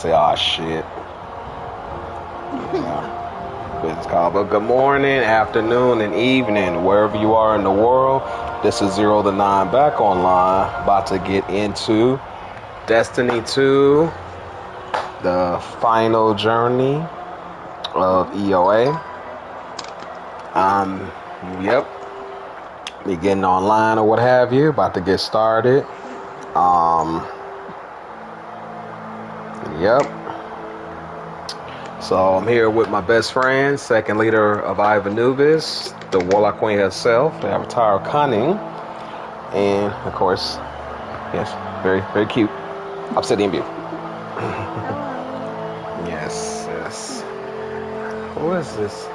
say, oh shit. Yeah. Business call. But good morning, afternoon, and evening, wherever you are in the world. This is 0 to 9 back online. About to get into Destiny 2, the final journey of EOA. Yep. Be getting online or what have you. About to get started. Yep. So I'm here with my best friend, second leader of Ivan Anubis, the Warlock Queen herself, the Avatar of Cunning, and of course, yes, very, very cute, Obsidian Beauty. Yes, yes. Who is this?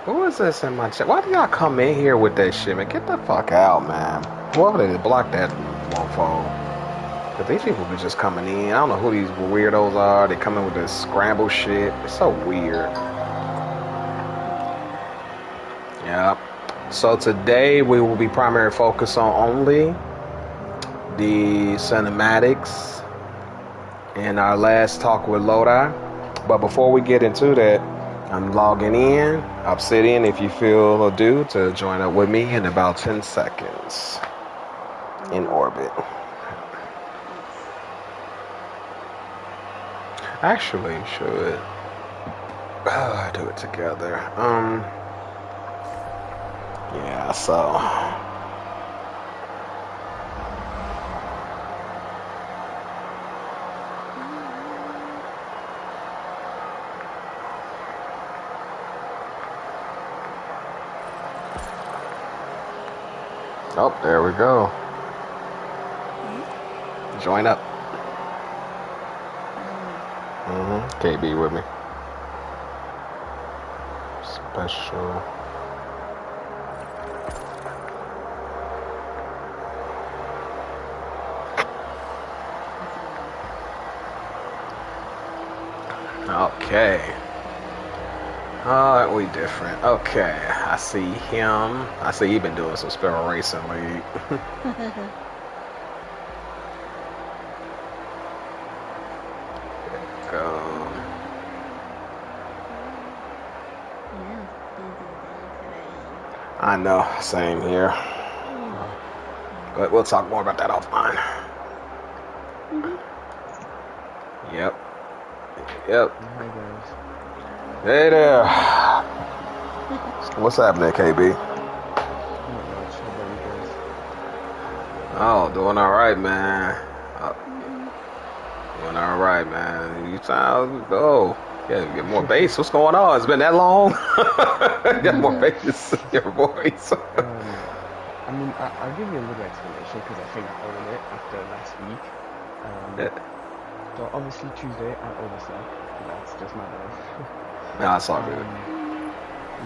Who is this in my chat? Why do y'all come in here with that shit, man? Get the fuck out, man. Whoever they block that mofo. But these people be just coming in. I don't know who these weirdos are. They come in with this scramble shit. It's so weird. Yeah. So today we will be primarily focused on only the cinematics in our last talk with Lodi. But before we get into that, I'm logging in. Obsidian, if you feel or do, to join up with me in about 10 seconds in orbit. Actually, should do it together. Yeah, so oh, there we go. Join up. KB with me. Special. Okay. Aren't we different? Okay. I see him. I see you've been doing some Sparrow recently. Go. I know, same here. But we'll talk more about that offline. Yep. Yep. Hi guys. Hey there. What's happening, KB? Not much. How about you guys? Oh, doing all right, man. Doing all right, man. You sound yeah, get more bass. What's going on? It's been that long. Get more bass in your voice. I mean, I'll give you a little explanation because I think I own it after last week. So obviously Tuesday I overslept. That's just my bad. Nah, it's all good.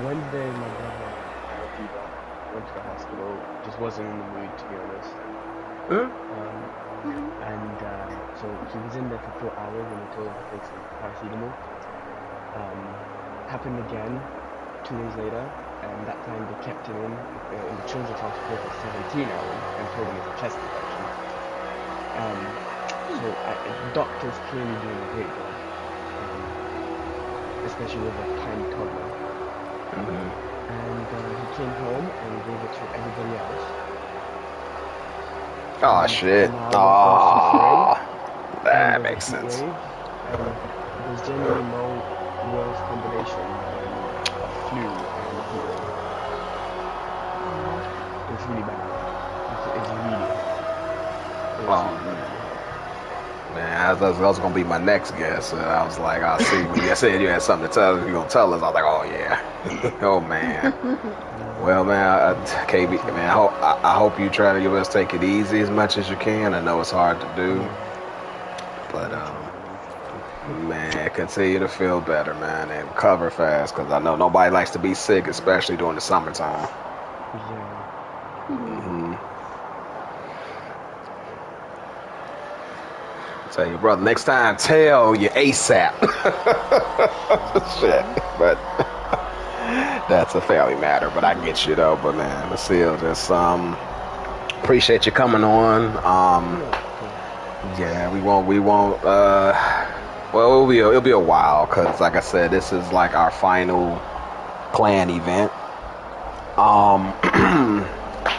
Wednesday my brother had a fever. Went to the hospital. Just wasn't in the mood, to be honest. And so he was in there for 4 hours and he told him to take some paracetamol. Happened again 2 days later, and that time they kept him in the children's hospital for 17 hours and told him it's a chest infection. So doctors clearly doing a great job, especially with a tiny toddler. And he came home and gave it to everybody else. Oh shit. Oh, that makes sense. There's generally no worse combination than a flu and a heat wave. It's really bad. It's really bad. Man, that was gonna be my next guess. I was like, I'll see. When you said you had something to tell us, you're gonna tell us. I was like, oh yeah. Oh man. Well, man, KB, man, I hope you try to give us take it easy as much as you can. I know it's hard to do, but man, continue to feel better, man, and recover fast. Cause I know nobody likes to be sick, especially during the summertime. Tell your brother next time. Tell you ASAP. Shit, but that's a family matter. But I get you though. But man, Lucille, just appreciate you coming on. Yeah, we won't Well, it'll be a while because, like I said, this is like our final clan event. Um,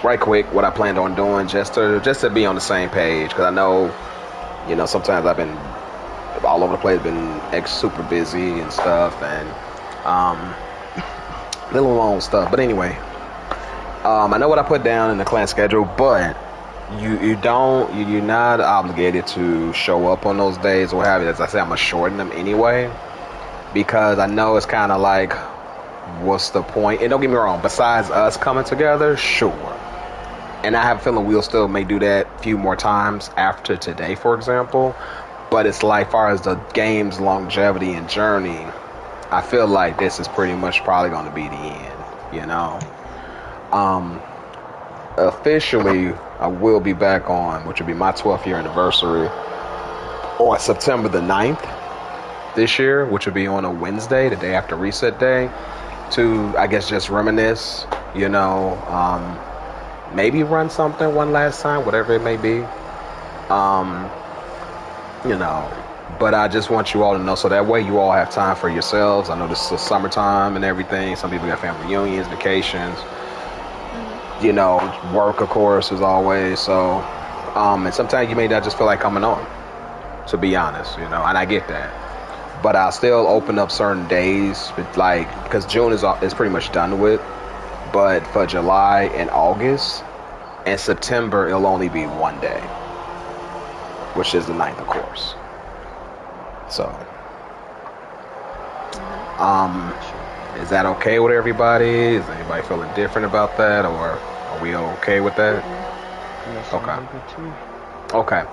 right quick, what I planned on doing just to be on the same page because I know, sometimes I've been all over the place, been super busy and stuff, and little long stuff. But anyway, I know what I put down in the clan schedule, but you're not obligated to show up on those days or have it. As I say, I'm gonna shorten them anyway because I know it's kind of like, what's the point? And don't get me wrong, besides us coming together, sure. And I have a feeling we'll still may do that a few more times after today, for example. But it's like, far as the game's longevity and journey, I feel like this is pretty much probably going to be the end, Officially, I will be back on, which will be my 12th year anniversary, on September the 9th this year, which will be on a Wednesday, the day after Reset Day, to, I guess, just reminisce, maybe run something one last time, whatever it may be. But I just want you all to know so that way you all have time for yourselves. I know this is the summertime and everything. Some people got family reunions, vacations, work, of course, as always. So, and sometimes you may not just feel like coming on, to be honest, and I get that. But I'll still open up certain days, because June is pretty much done with. But for July and August and September, it'll only be one day, which is the 9th, of course. So, is that okay with everybody? Is anybody feeling different about that, or are we okay with that? Okay.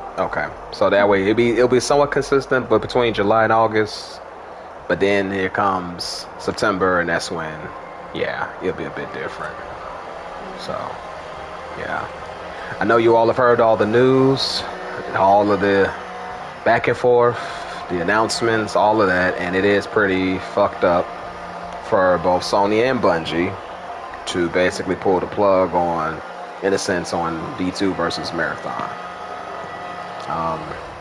So that way it'll be somewhat consistent, but between July and August. But then here comes September, and that's when, it'll be a bit different. So, yeah. I know you all have heard all the news, all of the back and forth, the announcements, all of that, and it is pretty fucked up for both Sony and Bungie to basically pull the plug on, in a sense, on D2 versus Marathon.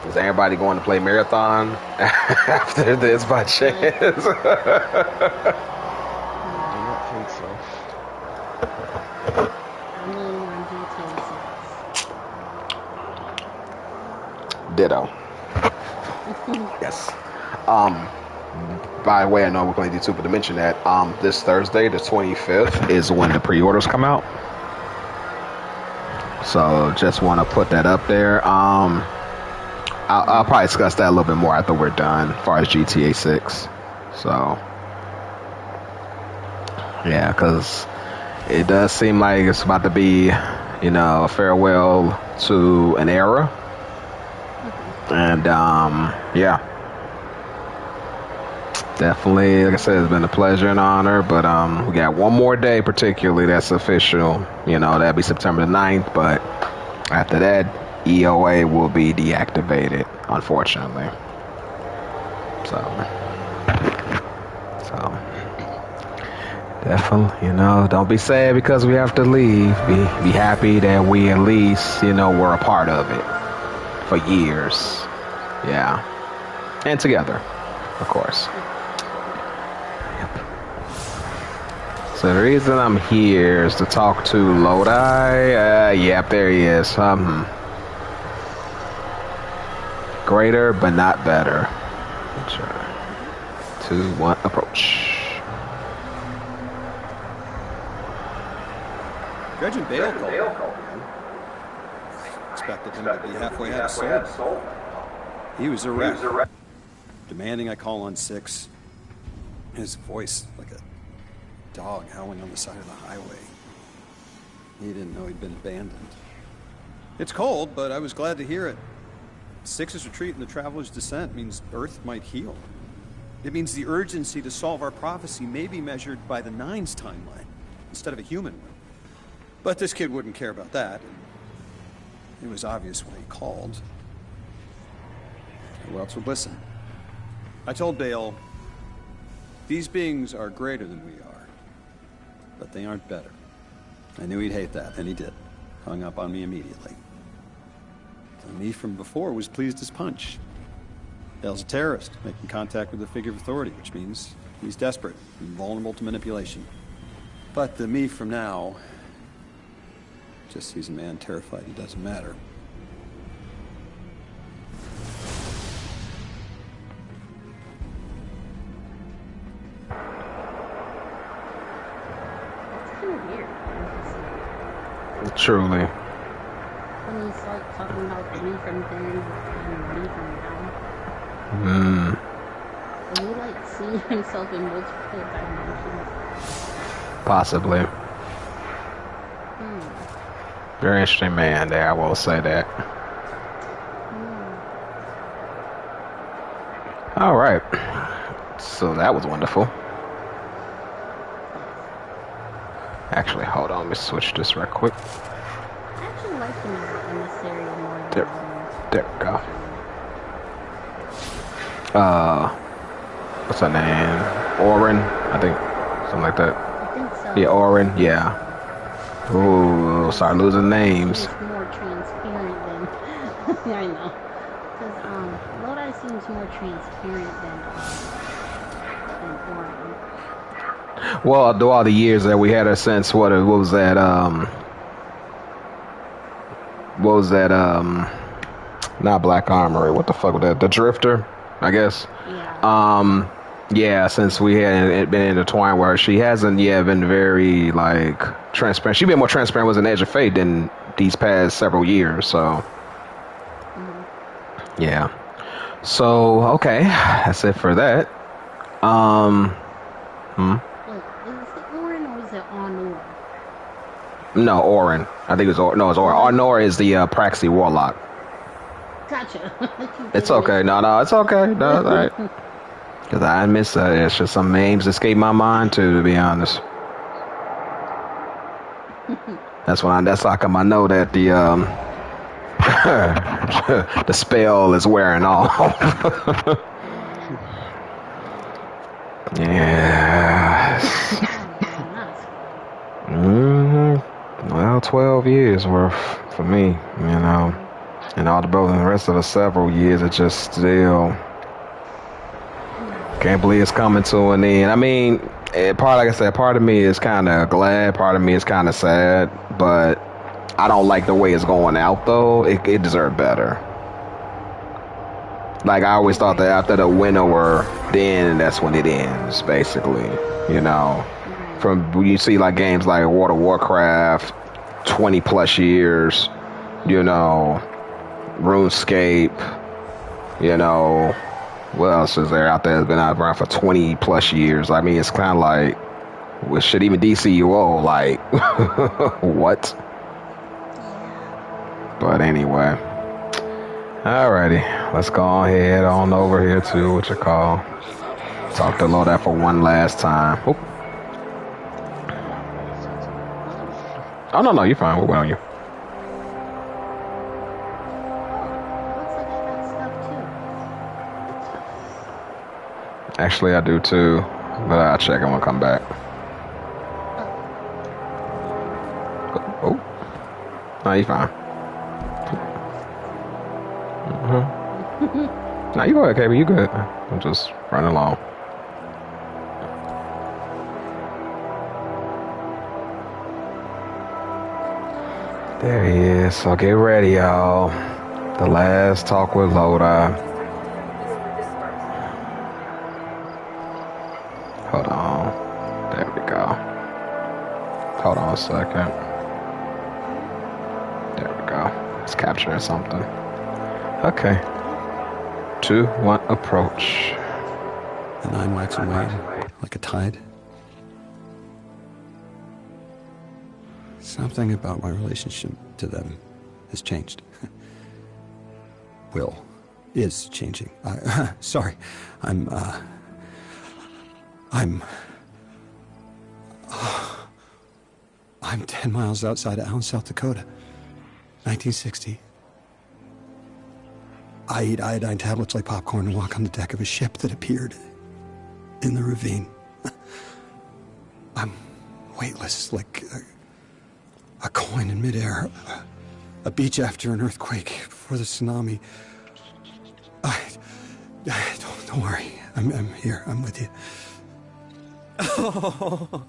Is everybody going to play Marathon after this by chance? I do not think so. Ditto. Yes. By the way, I know we're going to do two, but to mention that this Thursday, the 25th, is when the pre-orders come out. So just want to put that up there. I'll probably discuss that a little bit more after we're done, as far as GTA 6. So yeah, because it does seem like it's about to be, a farewell to an era. And definitely, like I said, it's been a pleasure and honor. But we got one more day, particularly that's official. That'll be September the 9th. But after that, EOA will be deactivated, unfortunately. So definitely, don't be sad because we have to leave. Be happy that we at least, were a part of it for years. Yeah. And together, of course. Yep. So the reason I'm here is to talk to Lodi. Yep, there he is. Greater, but not better. 2, 1, approach. Dredge and Bale called. Expected him to be halfway out of soul. He was a wreck. Demanding I call on 6. His voice like a dog howling on the side of the highway. He didn't know he'd been abandoned. It's cold, but I was glad to hear it. 6's retreat and the Traveler's descent means Earth might heal. It means the urgency to solve our prophecy may be measured by the 9's timeline instead of a human one. But this kid wouldn't care about that. It was obvious when he called. Who else would listen? I told Bale, these beings are greater than we are, but they aren't better. I knew he'd hate that, and he did. Hung up on me immediately. And me from before was pleased as punch. Dale's a terrorist, making contact with a figure of authority, which means he's desperate and vulnerable to manipulation. But the me from now just sees a man terrified he doesn't matter. It's kind of weird. Truly. When he's like talking about the me from then and me from now. Will he like see himself in multiple dimensions? Possibly. Very interesting man there, I will say that. All right. So that was wonderful. Actually, hold on. Let me switch this right quick. I actually like him in this area more than There we go. What's her name? Oren, I think. Something like that. I think so. Yeah, Oren, yeah. Ooh, start losing names. He's more transparent than I know. Because Lodi seems more transparent than Orin. Well, through all the years that we had her since what was that not Black Armory, what the fuck was that? The Drifter, I guess. Yeah. Yeah, since we had been intertwined with her, she hasn't been very like transparent. She's been more transparent with an Edge of Fate than these past several years. So, yeah. So okay, that's it for that. Wait, is it Orin or is it Honor? No, Orin. I think it's Orin. No, it's Orin. Arnor is the Praxi Warlock. Gotcha. It's okay. No, it's okay. No, it's all right. Because I miss it's just some names escape my mind too, to be honest. That's how come I know that the the spell is wearing off. Yeah. Well, 12 years worth for me, you know. And all the brothers and the rest of the several years, it just still can't believe it's coming to an end. I mean, part of me is kind of glad, part of me is kind of sad, but I don't like the way it's going out, though. It deserved better. Like, I always thought that after the winnower, then that's when it ends, basically. You know, from when you see like games like World of Warcraft, 20 plus years, you know, RuneScape, you know, what else is there out there that's been out around for 20 plus years? I mean, it's kind of like, well, shit, even DCUO, like, what? But anyway, alrighty, let's go ahead on over here to what you call. Talk to Lord that for one last time. Oop. Oh, no, you're fine. We'll wait on you. Looks like I got stuff too. Actually, I do too, but I'll check and we'll come back. Oh. No, you're fine. No, you go ahead, KB. You good. I'm just running along. There he is. So get ready, y'all. The last talk with Lodi. Hold on. There we go. Hold on a second. There we go. It's capturing something. Okay. 2, 1, approach. And I'm waxing away like a tide. Something about my relationship to them has changed. Will is changing. Sorry. I'm 10 miles outside of Allen, South Dakota. 1960. I eat iodine tablets like popcorn and walk on the deck of a ship that appeared in the ravine. I'm weightless, like a coin in midair. A beach after an earthquake, before the tsunami. Don't worry. I'm here. I'm with you. Oh,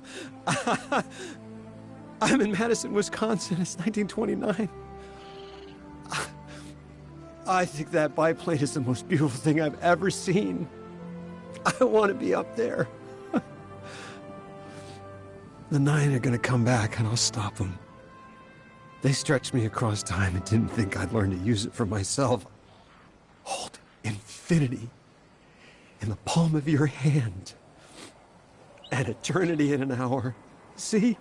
I'm in Madison, Wisconsin. It's 1929. I think that biplane is the most beautiful thing I've ever seen. I want to be up there. The 9 are going to come back, and I'll stop them. They stretched me across time and didn't think I'd learn to use it for myself. Hold infinity in the palm of your hand. And eternity in an hour. See?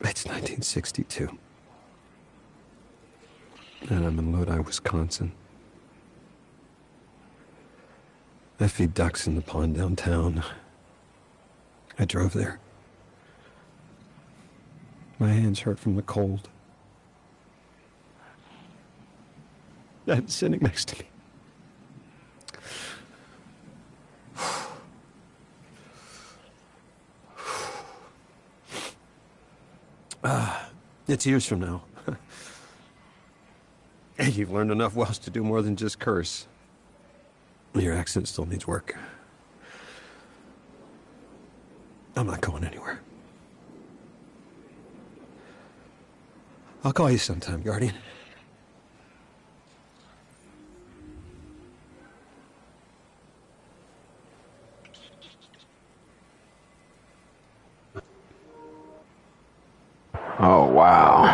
It's 1962. And I'm in Lodi, Wisconsin. I feed ducks in the pond downtown. I drove there. My hands hurt from the cold. Dad's sitting next to me. It's years from now. And you've learned enough Welsh to do more than just curse. Your accent still needs work. I'm not going anywhere. I'll call you sometime, Guardian. Oh, wow.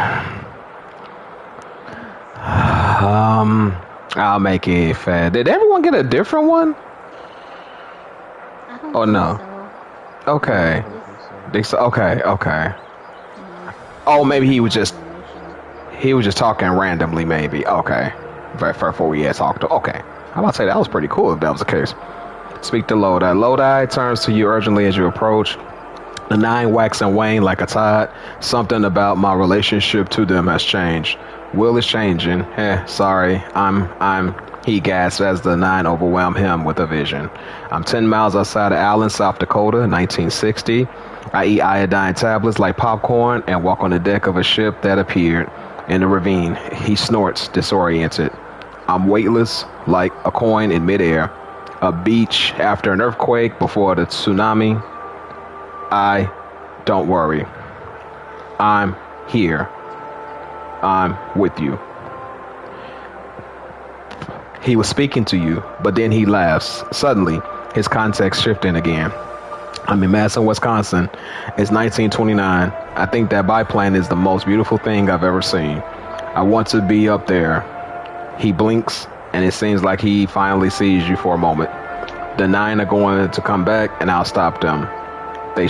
I'll make it fair. Did everyone get a different one? I don't Oh, think no. so. Okay. Just Okay. Oh, maybe he was just talking randomly, maybe. Okay. Before we had talked to. Okay. I'm about to say that was pretty cool if that was the case. Speak to Lodi. Lodi turns to you urgently as you approach. The 9 wax and wane like a tide. Something about my relationship to them has changed. Will is changing. Sorry. He gasped as the 9 overwhelmed him with a vision. I'm 10 miles outside of Allen, South Dakota, 1960. I eat iodine tablets like popcorn and walk on the deck of a ship that appeared in a ravine. He snorts, disoriented. I'm weightless, like a coin in midair. A beach after an earthquake before the tsunami. Don't worry. I'm here. I'm with you. He was speaking to you, but then he laughs. Suddenly, his context shifting again. I'm in Madison, Wisconsin. It's 1929. I think that biplane is the most beautiful thing I've ever seen. I want to be up there. He blinks, and it seems like he finally sees you for a moment. The 9 are going to come back, and I'll stop them. They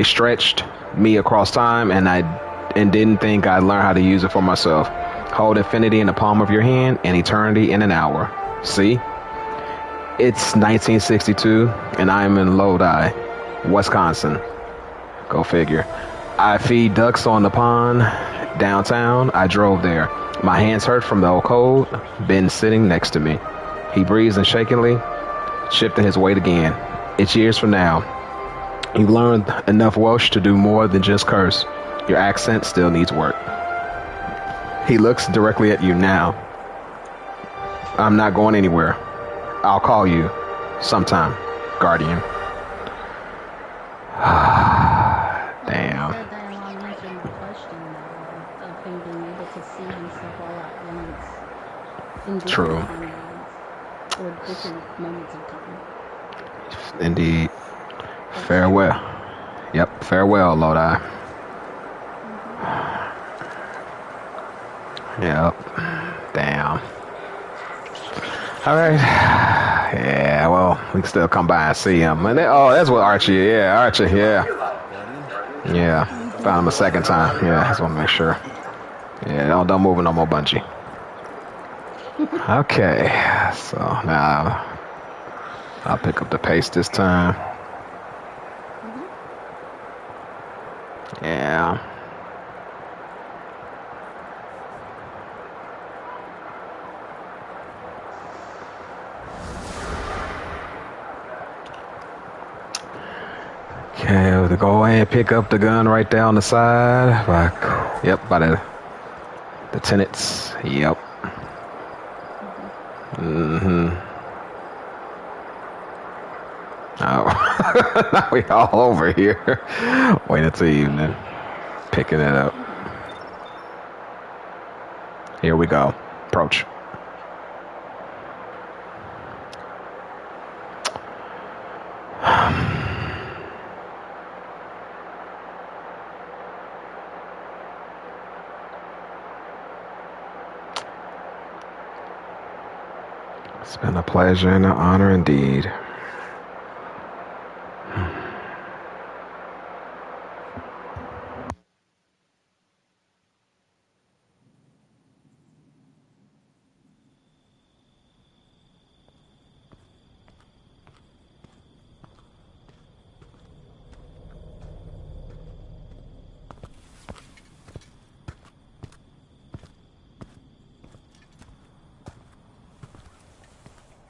stretched me across time, and didn't think I'd learn how to use it for myself. Hold infinity in the palm of your hand and eternity in an hour. See? It's 1962, and I'm in Lodi, Wisconsin. Go figure. I feed ducks on the pond downtown. I drove there. My hands hurt from the cold. Ben sitting next to me. He breathes unshakenly, shifting his weight again. It's years from now. You've learned enough Welsh to do more than just curse. Your accent still needs work. He looks directly at you now. I'm not going anywhere. I'll call you sometime, Guardian. Damn. That dialogue mentioned the question of him being able to see himself all at once in True. different timelines or different moments of time. Indeed. Farewell. Yep, farewell, Lodi. Yep. Damn. Alright. Yeah, well, we can still come by and see him. And that's what Archie, yeah. Yeah. Found him a second time. Yeah, I just want to make sure. Yeah, don't move it no more, Bungie. Okay. So now I'll pick up the pace this time. Yeah. Okay, we'll go ahead and pick up the gun right there on the side. By the tenants. Yep. Oh. Now we all over here. Wait until evening. Picking it up. Here we go. Approach. It's been a pleasure and an honor indeed.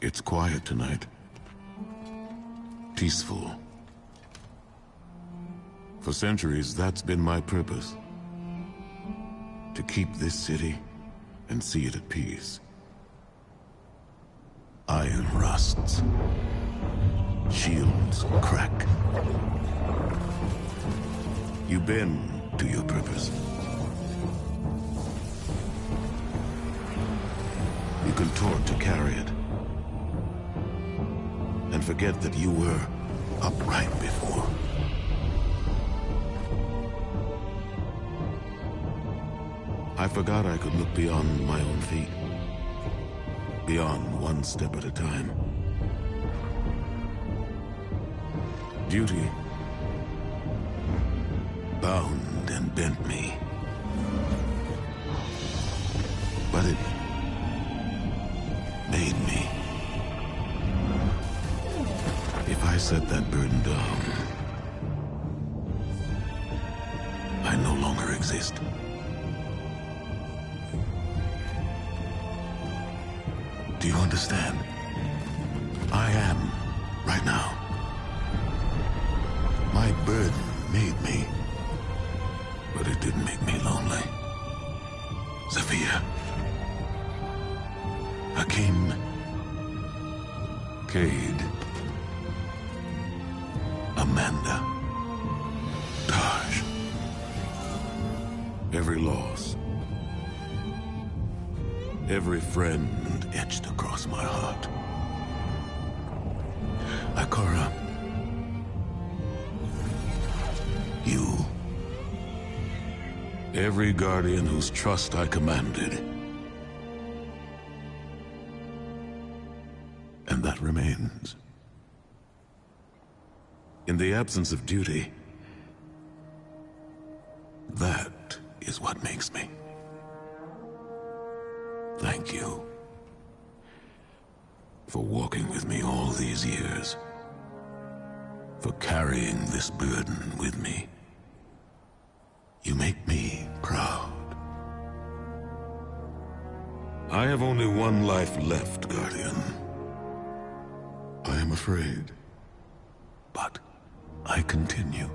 It's quiet tonight. Peaceful. For centuries, that's been my purpose. To keep this city and see it at peace. Iron rusts. Shields crack. You bend to your purpose. You contort to carry it. And forget that you were upright before. I forgot I could look beyond my own feet. Beyond one step at a time. Duty bound and bent me. But it made me. If I set that burden down, I no longer exist. Do you understand? I am, right now. My burden made me, but it didn't make me lonely. Sophia. Hakim. Cade. Amanda. Taj. Every loss. Every friend etched across my heart. Ikora. You. Every guardian whose trust I commanded. And that remains. In the absence of duty, that is what makes me. Thank you for walking with me all these years, for carrying this burden with me. You make me proud. I have only one life left, Guardian. I am afraid, but I continue.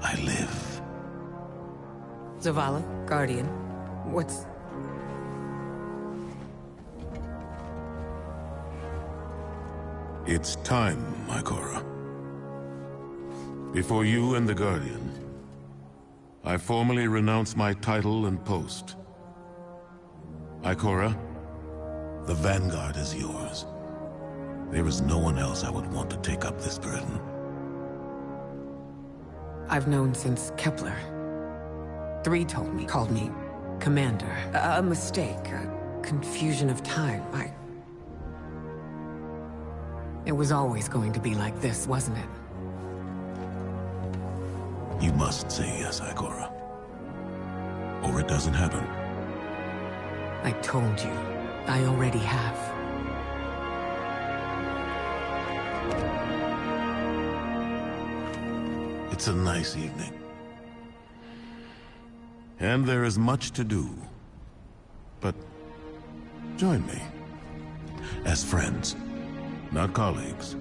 I live. Zavala, Guardian, what's... It's time, Ikora. Before you and the Guardian, I formally renounce my title and post. Ikora, the Vanguard is yours. There is no one else I would want to take up this burden. I've known since Kepler. 3 called me Commander. A mistake, a confusion of time. It was always going to be like this, wasn't it? You must say yes, Ikora. Or it doesn't happen. I told you, I already have. It's a nice evening. And there is much to do. But join me. As friends, not colleagues.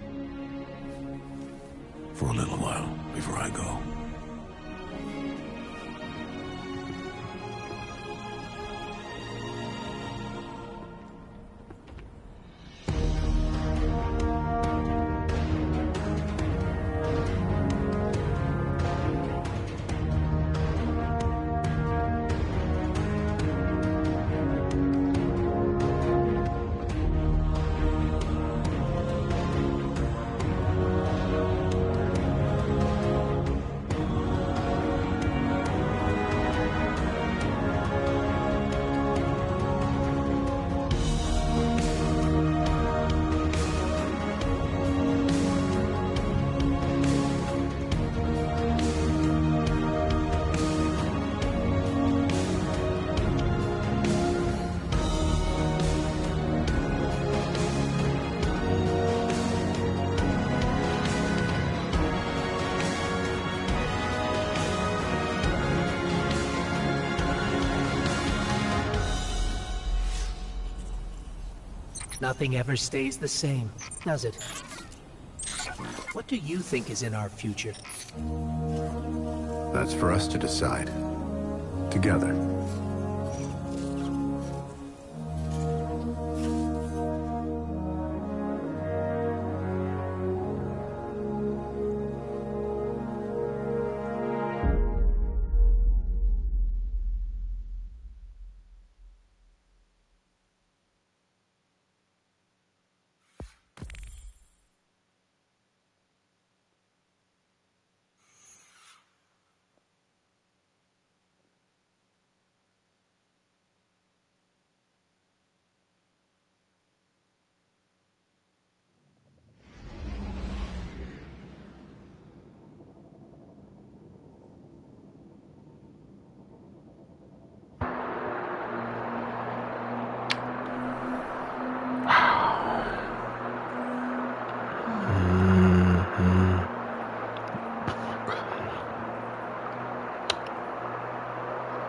For a little while before I go. Nothing ever stays the same, does it? What do you think is in our future? That's for us to decide. Together.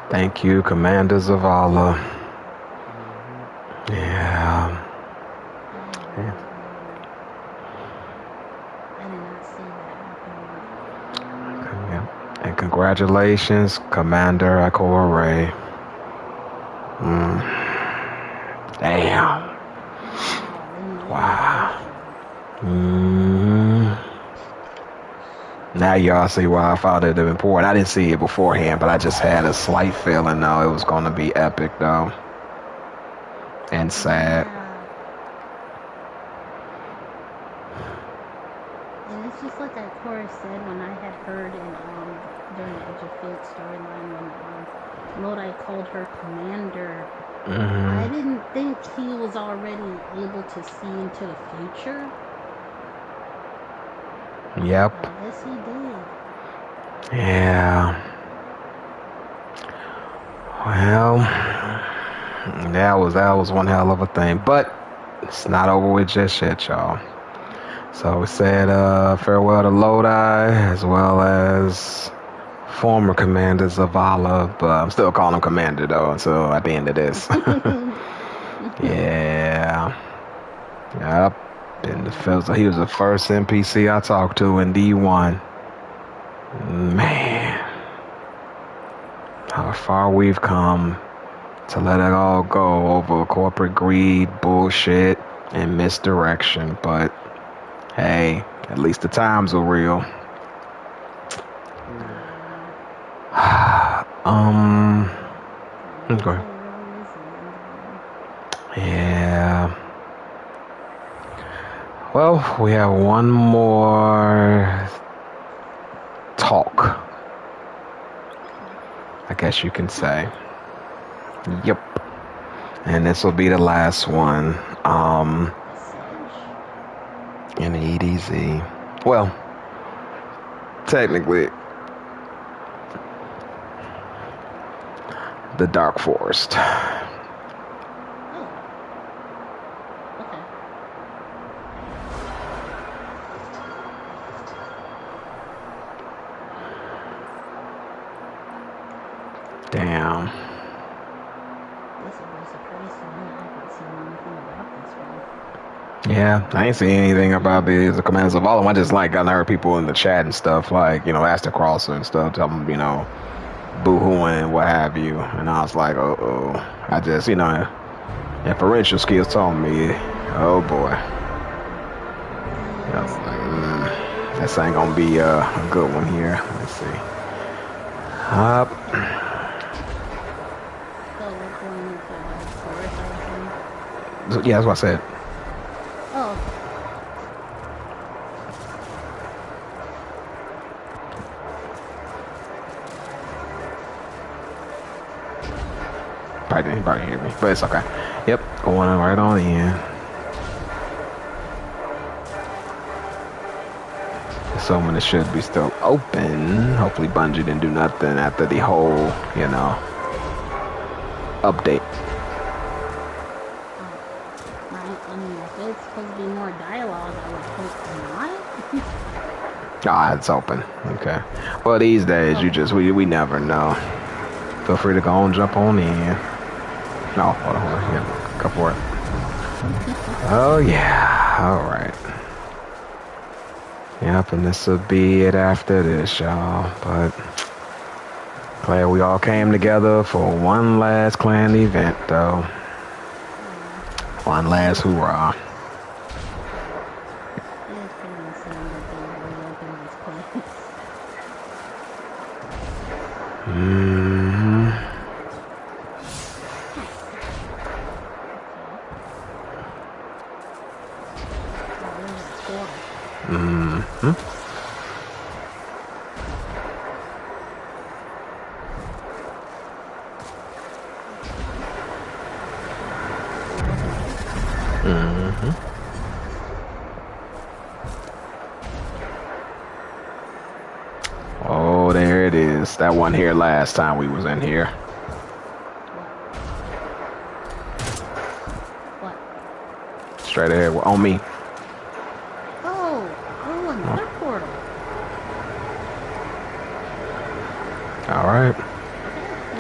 Thank you, Commander Zavala. Yeah. Yeah. And congratulations, Commander Akora Ray. Damn. Wow. Now y'all see why I thought it'd have been important. I didn't see it beforehand, but I just had a slight feeling though it was gonna be epic though. And sad. And it's just like Cora said when I had heard in during the Edge of Fate storyline when Lodi called her Commander. I didn't think he was already able to see into the future. Yep. I guess he did. Yeah. Well, that was one hell of a thing, but it's not over with just yet, y'all. So we said farewell to Lodi as well as former Commander Zavala, but I'm still calling him Commander though until at the end of this. Yeah. Yep. And it feels like he was the first NPC I talked to in D1. Man. How far we've come to let it all go over corporate greed, bullshit, and misdirection. But hey, at least the times are real. Okay. Yeah. Well, we have one more talk, I guess you can say. Yep. And this will be the last one. In the EDZ. Well, technically, the Dark Forest. Damn. Yeah, I ain't seen anything about the Commands of all of them. I just I heard people in the chat and stuff ask the crosser and stuff, tell them, boo-hooing and what have you. And I was like, uh-oh. I just, inferential skills told me, oh boy. I was like, this ain't gonna be a good one here. Let's see. Yeah, that's what I said. Oh. Probably didn't hear me, but it's okay. Yep, going right on in. So when it should be still open, hopefully Bungie didn't do nothing after the whole, update. It's supposed to be more dialogue, I would hope not. It's open. Okay. Well, these days, we never know. Feel free to go and jump on in. No, hold on. Yeah, go for it. Oh yeah, alright. Yep, and this will be it after this, y'all. But glad we all came together for one last clan event, though. One last hoorah. It's pretty insane that they reopened this place. Mm-hmm. Mm-hmm. Mm-hmm. Oh, there it is. That one here last time we was in here. What? Straight ahead on me. Oh, another portal. All right.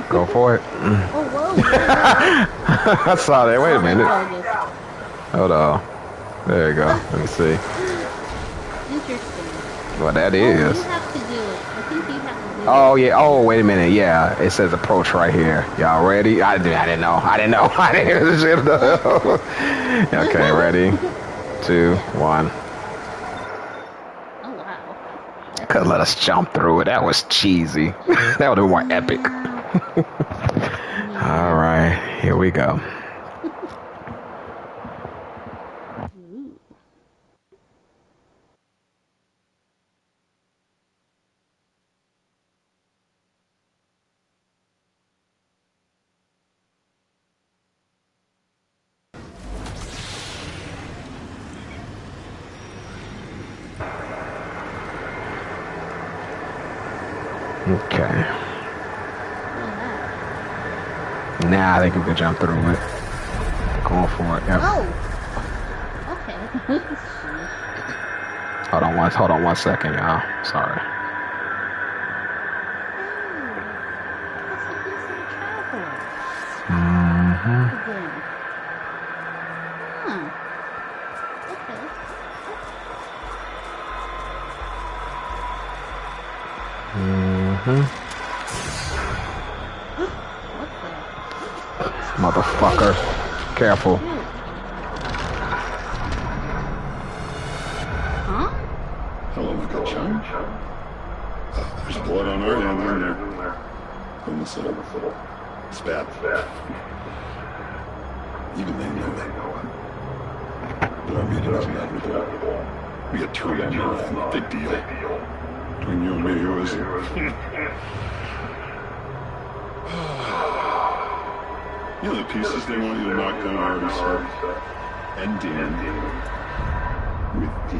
Go for it. Oh, whoa. I saw that. Wait a minute. Hold on. There you go. Let me see. Interesting. What that Oh, is. you have to do it. I think you have to do it. Oh, yeah. Oh, wait a minute. Yeah. It says approach right here. Y'all ready? I didn't know. I didn't hear the shit. Okay, ready? 2, 1. Oh, wow. Could let us jump through it. That was cheesy. That would have been more epic. All right. Here we go. Okay. Now I think we can jump through it. Going for it. Yep. Oh. Okay. Hold on one second, y'all. Sorry. Mm-hmm. Okay. Mm-hmm. What the? Motherfucker. Careful. Huh? Hello, my good chum. There's blood on our hands in there. From the soul. It's bad. Even they know it. But I mean, it's inevitable. We get turned on nothing. Big deal. Between you and me, who is it? You know the pieces they want you to knock down already, sir. Ending with D.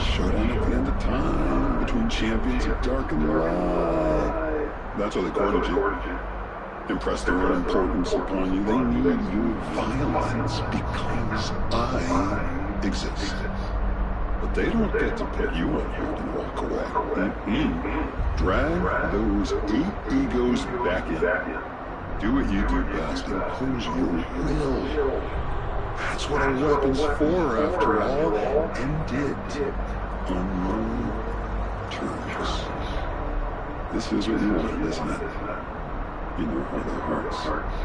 Showdown at the end of time between champions of dark and light. That's why they courted you. Impress their own importance upon you. They need your violence because I exist. But they don't get to put you on hold and walk away. Drag those 8 egos back in. Do what you do best. Impose your will. That's what a weapon's for, after all. End it on your terms. This is what you wanted, isn't it? In your heart of hearts.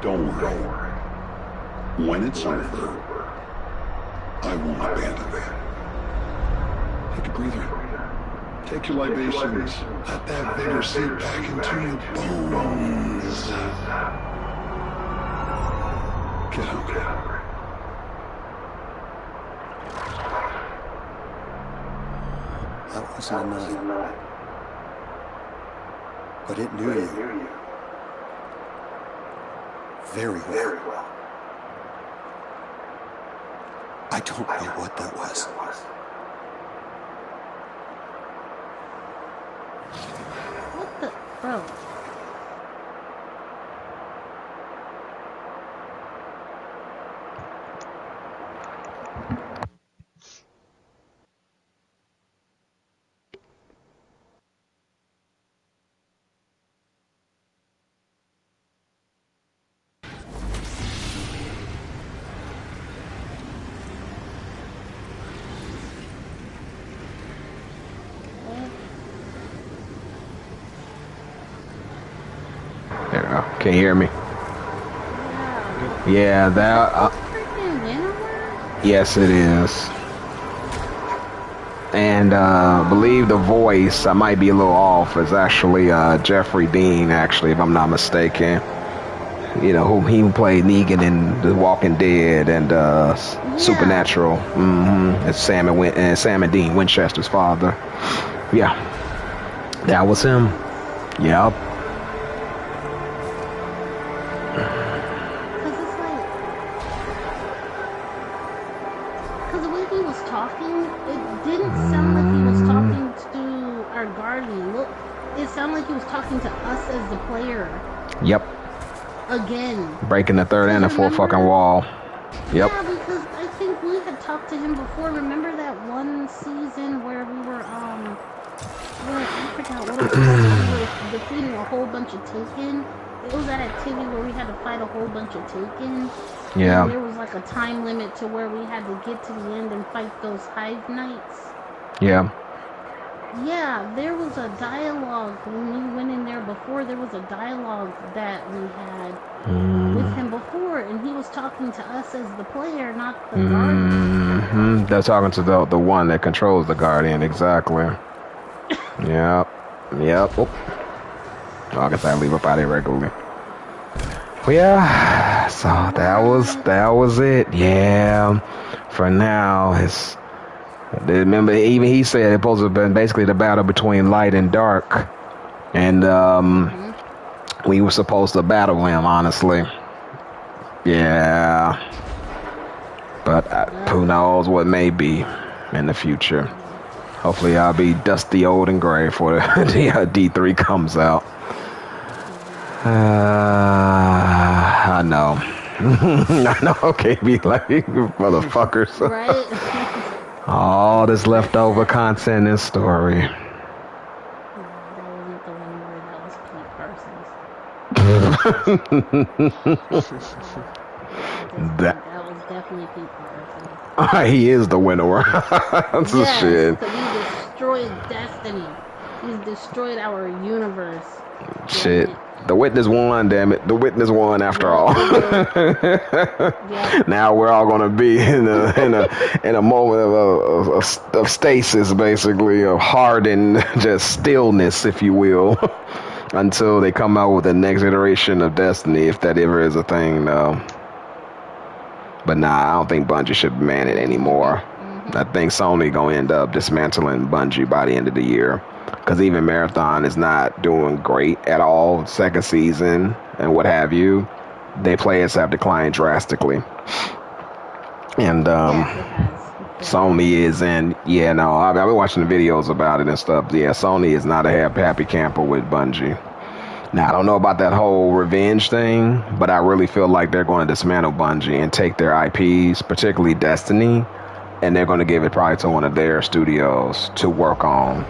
Don't worry. When it's over, I won't abandon you. Take a breather. Take your libations. Let that vigor seep back into your bones. Get hungry. That wasn't a night. But it knew you. Very well. I don't know what that was. What the? Bro. Can you hear me? Yeah, that. Yes, it is. And believe the voice, I might be a little off, is actually Jeffrey Dean, actually, if I'm not mistaken. You know, who he played Negan in The Walking Dead and Supernatural. It's Sam and Dean Winchester's father. Yeah, that was him. Yep. Because the way he was talking, it didn't sound like he was talking to our guardian. Look, it sounded like he was talking to us as the player. Yep. Again. Breaking the third and the fourth fucking wall. Yep. Yeah, because I think we had talked to him before. Remember that one season where we were, I forgot what it was. We were defeating a whole bunch of Taken. It was that activity where we had to fight a whole bunch of Taken. Yeah. And there was like a time limit to where we had to get to the end and fight those Hive Knights. Yeah. Yeah, there was a dialogue when we went in there before. There was a dialogue that we had with him before, and he was talking to us as the player, not the guardian. They're talking to the one that controls the guardian, exactly. Yep. Oh, I guess I leave up out here regularly. Well, yeah. So that was it. Yeah. For now, it's. Remember, even he said it's supposed to have been basically the battle between light and dark, and we were supposed to battle him. Honestly, yeah. But who knows what may be in the future? Hopefully, I'll be dusty, old, and gray before the D3 comes out. I know. I know. Okay, be like motherfuckers. Right. All this leftover content and story. That wasn't the one word. That was Pete Parsons. That was definitely Pete Parsons. He is the winner. That's yes, shit. Because he destroyed Destiny. He's destroyed our universe. Shit. The Witness won, damn it. The Witness won after all. Now we're all gonna be in a moment of stasis, basically, of hardened just stillness, if you will, until they come out with the next iteration of Destiny, if that ever is a thing, though. But nah, I don't think Bungie should man it anymore. I think Sony gonna end up dismantling Bungie by the end of the year. Because even Marathon is not doing great at all. Second season and what have you. Their players have declined drastically. And Sony is in. Yeah, no, I've been watching the videos about it and stuff. Yeah, Sony is not a happy camper with Bungie. Now, I don't know about that whole revenge thing, but I really feel like they're going to dismantle Bungie and take their IPs, particularly Destiny, and they're going to give it probably to one of their studios to work on.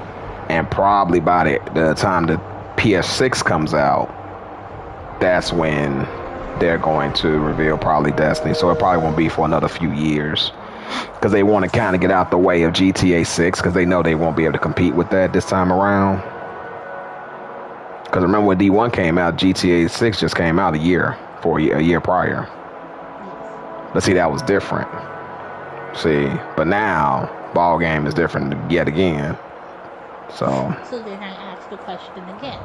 And probably by the time the PS6 comes out, that's when they're going to reveal probably Destiny. So it probably won't be for another few years. Because they want to kind of get out the way of GTA 6, because they know they won't be able to compete with that this time around. Because remember when D1 came out, GTA 6 just came out a year prior. But see, that was different. See, but now, ball game is different yet again. So then I ask the question again.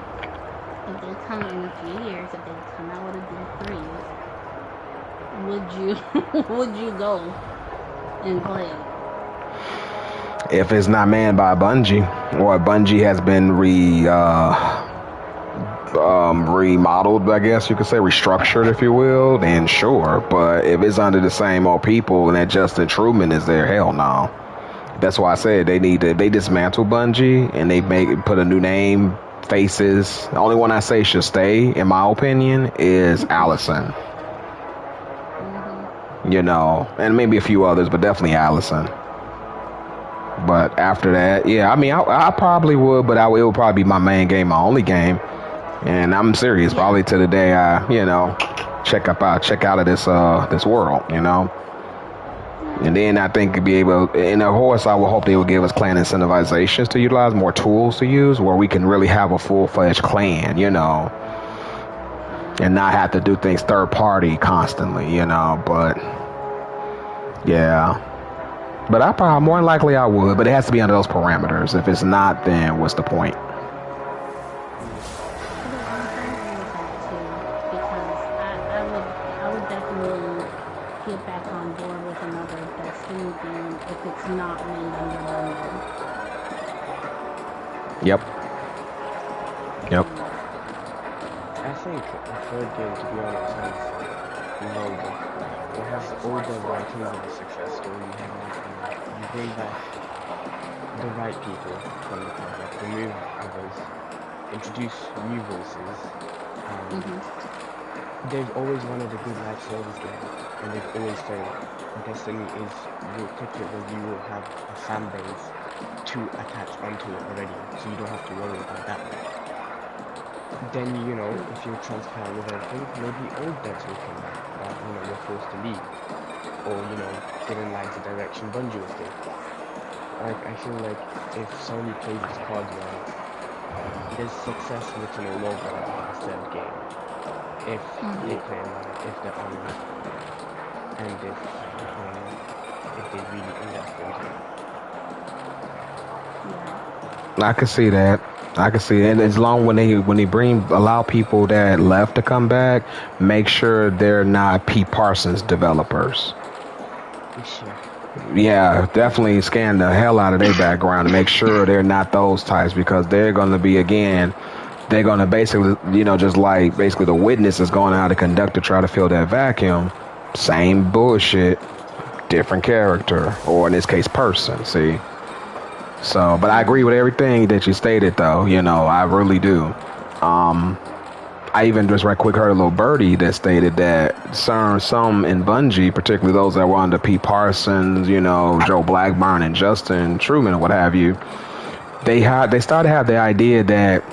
If they come in a few years, if they come out with a D3, would you go and play it? If it's not manned by Bungie, or Bungie has been remodeled, I guess you could say, restructured, if you will, then sure. But if it's under the same old people and that Justin Truman is there, hell no. That's why I said they dismantle Bungie and they put a new name, faces. The only one I say should stay, in my opinion, is Allison. You know, and maybe a few others, but definitely Allison. But after that, yeah, I mean, I probably would, but it would probably be my main game, my only game. And I'm serious, probably to the day I, check out of this world, And then I think be able, in a horse, I would hope they would give us clan incentivizations to utilize, more tools to use, where we can really have a full-fledged clan, and not have to do things third party constantly, you know. But yeah, but I probably more than likely I would, but it has to be under those parameters. If it's not, then what's the point? I would definitely get back on board with another Destiny game if it's not made under Bungie. Yep. I think the third game, to be honest, has loads of, it has all the writings of a success story. You bring back the right people from the project, remove others, introduce new voices. They've always wanted a good live service game, and they've always failed. Destiny is your ticket where you will have a fan base to attach onto it already, so you don't have to worry about that. Then, you know, if you're transparent with everything, maybe old devs will come back that, you know, you're forced to leave, or, you know, didn't like the direction Bungie was taking. Like, I feel like if Sony plays its cards right, there's success written all over the third game. If they play right, if they're honest, and if they really invest into it. I can see that. I can see it. And as long when they allow people that left to come back, make sure they're not Pete Parsons developers. Sure. Yeah, definitely scan the hell out of their background to make sure they're not those types, because they're going to be, again, they're going to basically, you know, just like basically the witness is going out to conduct to try to fill that vacuum. Same bullshit, different character, or in this case, person. See? So, but I agree with everything that you stated, though. You know, I really do. I even just right quick heard a little birdie that stated that some in Bungie, particularly those that were under Pete Parsons, you know, Joe Blackburn and Justin Truman or what have you, they started to have the idea that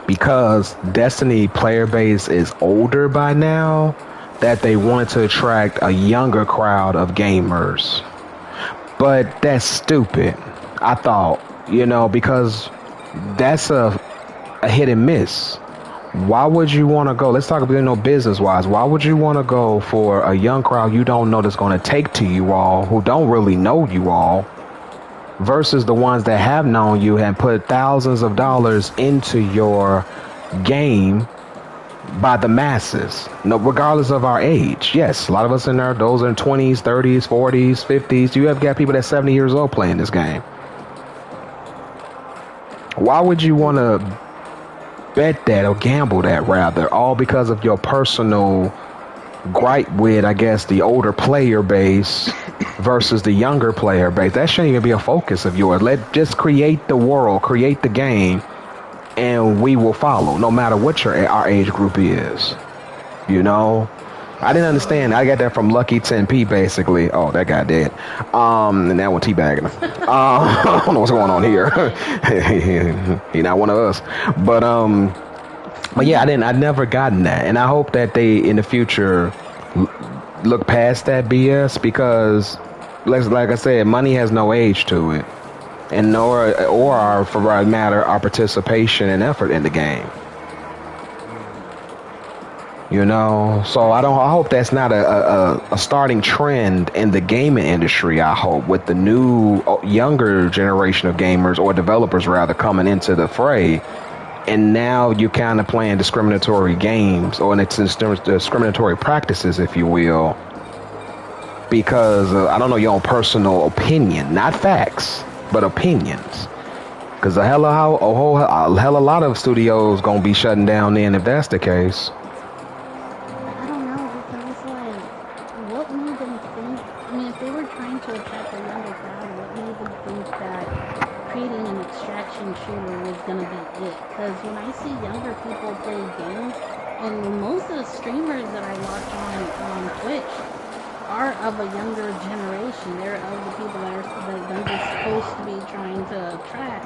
because Destiny player base is older by now, that they wanted to attract a younger crowd of gamers. But that's stupid, I thought, you know, because that's a hit and miss. Why would you want to go? Let's talk about, you know, business wise. Why would you want to go for a young crowd you don't know that's going to take to you all, who don't really know you all, versus the ones that have known you and put thousands of dollars into your game by the masses, no, regardless of our age? Yes, a lot of us in there, those in 20s, 30s, 40s, 50s. You have got people that's 70 years old playing this game. Why would you want to bet that, or gamble that rather, all because of your personal gripe with, I guess, the older player base versus the younger player base? That shouldn't even be a focus of yours. Just create the world, create the game, and we will follow, no matter what our age group is. You know, I didn't understand. I got that from Lucky 10P, basically. Oh, that guy dead. And that one teabagging him. I don't know what's going on here. He not one of us. But yeah, I never gotten that, and I hope that they in the future look past that BS, because, like I said, money has no age to it, and for that matter, our participation and effort in the game. You know, so I hope that's not a starting trend in the gaming industry. I hope with the new younger generation of gamers, or developers rather, coming into the fray, and now you're kind of playing discriminatory games, or discriminatory practices, if you will, because I don't know, your own personal opinion, not facts, but opinions. Because a hell of a lot of studios gonna be shutting down then if that's the case. Of a younger generation, they're of the people that Bungie's supposed to be trying to attract.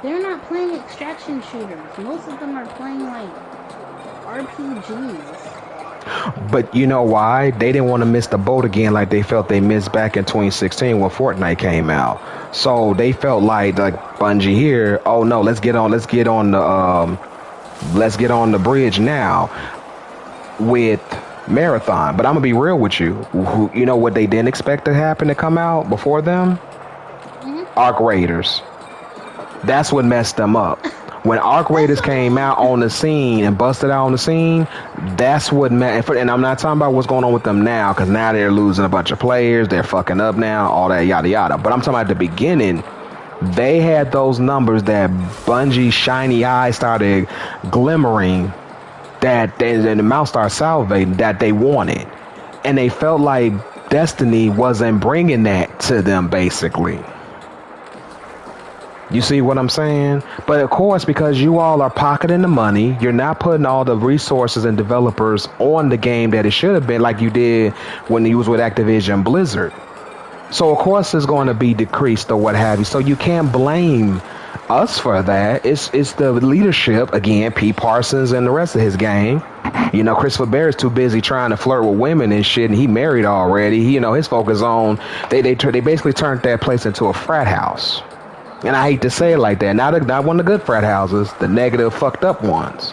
They're not playing extraction shooters. Most of them are playing like RPGs. But you know why? They didn't want to miss the boat again, like they felt they missed back in 2016 when Fortnite came out. So they felt like Bungie here. Oh no, let's get on the bridge now. with Marathon. But I'm gonna be real with you. You know what they didn't expect to happen to come out before them? Arc Raiders. That's what messed them up. When Arc Raiders came out on the scene and busted out on the scene, that's what and I'm not talking about what's going on with them now, because now they're losing a bunch of players, they're fucking up now, all that yada yada. But I'm talking about the beginning. They had those numbers that Bungie's shiny eyes started glimmering, that and the mouth started salivating, that they wanted. And they felt like Destiny wasn't bringing that to them, basically. You see what I'm saying? But of course, because you all are pocketing the money, you're not putting all the resources and developers on the game that it should have been, like you did when you was with Activision Blizzard. So of course it's going to be decreased or what have you. So you can't blame us for that. It's the leadership, again, Pete Parsons and the rest of his gang. You know, Christopher Bear is too busy trying to flirt with women and shit, and he married already. He, you know, his focus on they basically turned that place into a frat house. And I hate to say it like that. Not one of the good frat houses, the negative, fucked up ones.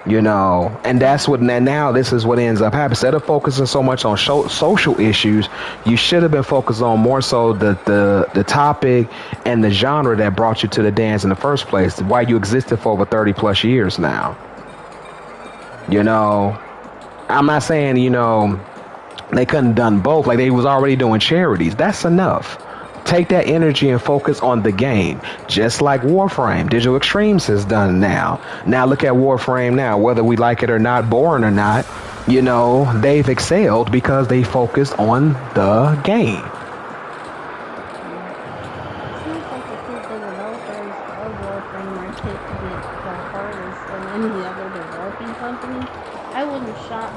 You know, and that's what now this is what ends up happening. Instead of focusing so much on social issues, you should have been focused on more so the topic and the genre that brought you to the dance in the first place, why you existed for over 30 plus years now. You know, I'm not saying, you know, they couldn't have done both, like they was already doing charities. That's enough. Take that energy and focus on the game, just like Warframe. Digital Extremes has done now. Now look at Warframe now, whether we like it or not, boring or not, you know, they've excelled because they focused on the game. It seems like the developers of Warframe are taking it the hardest than any other developing company. I wouldn't be shocked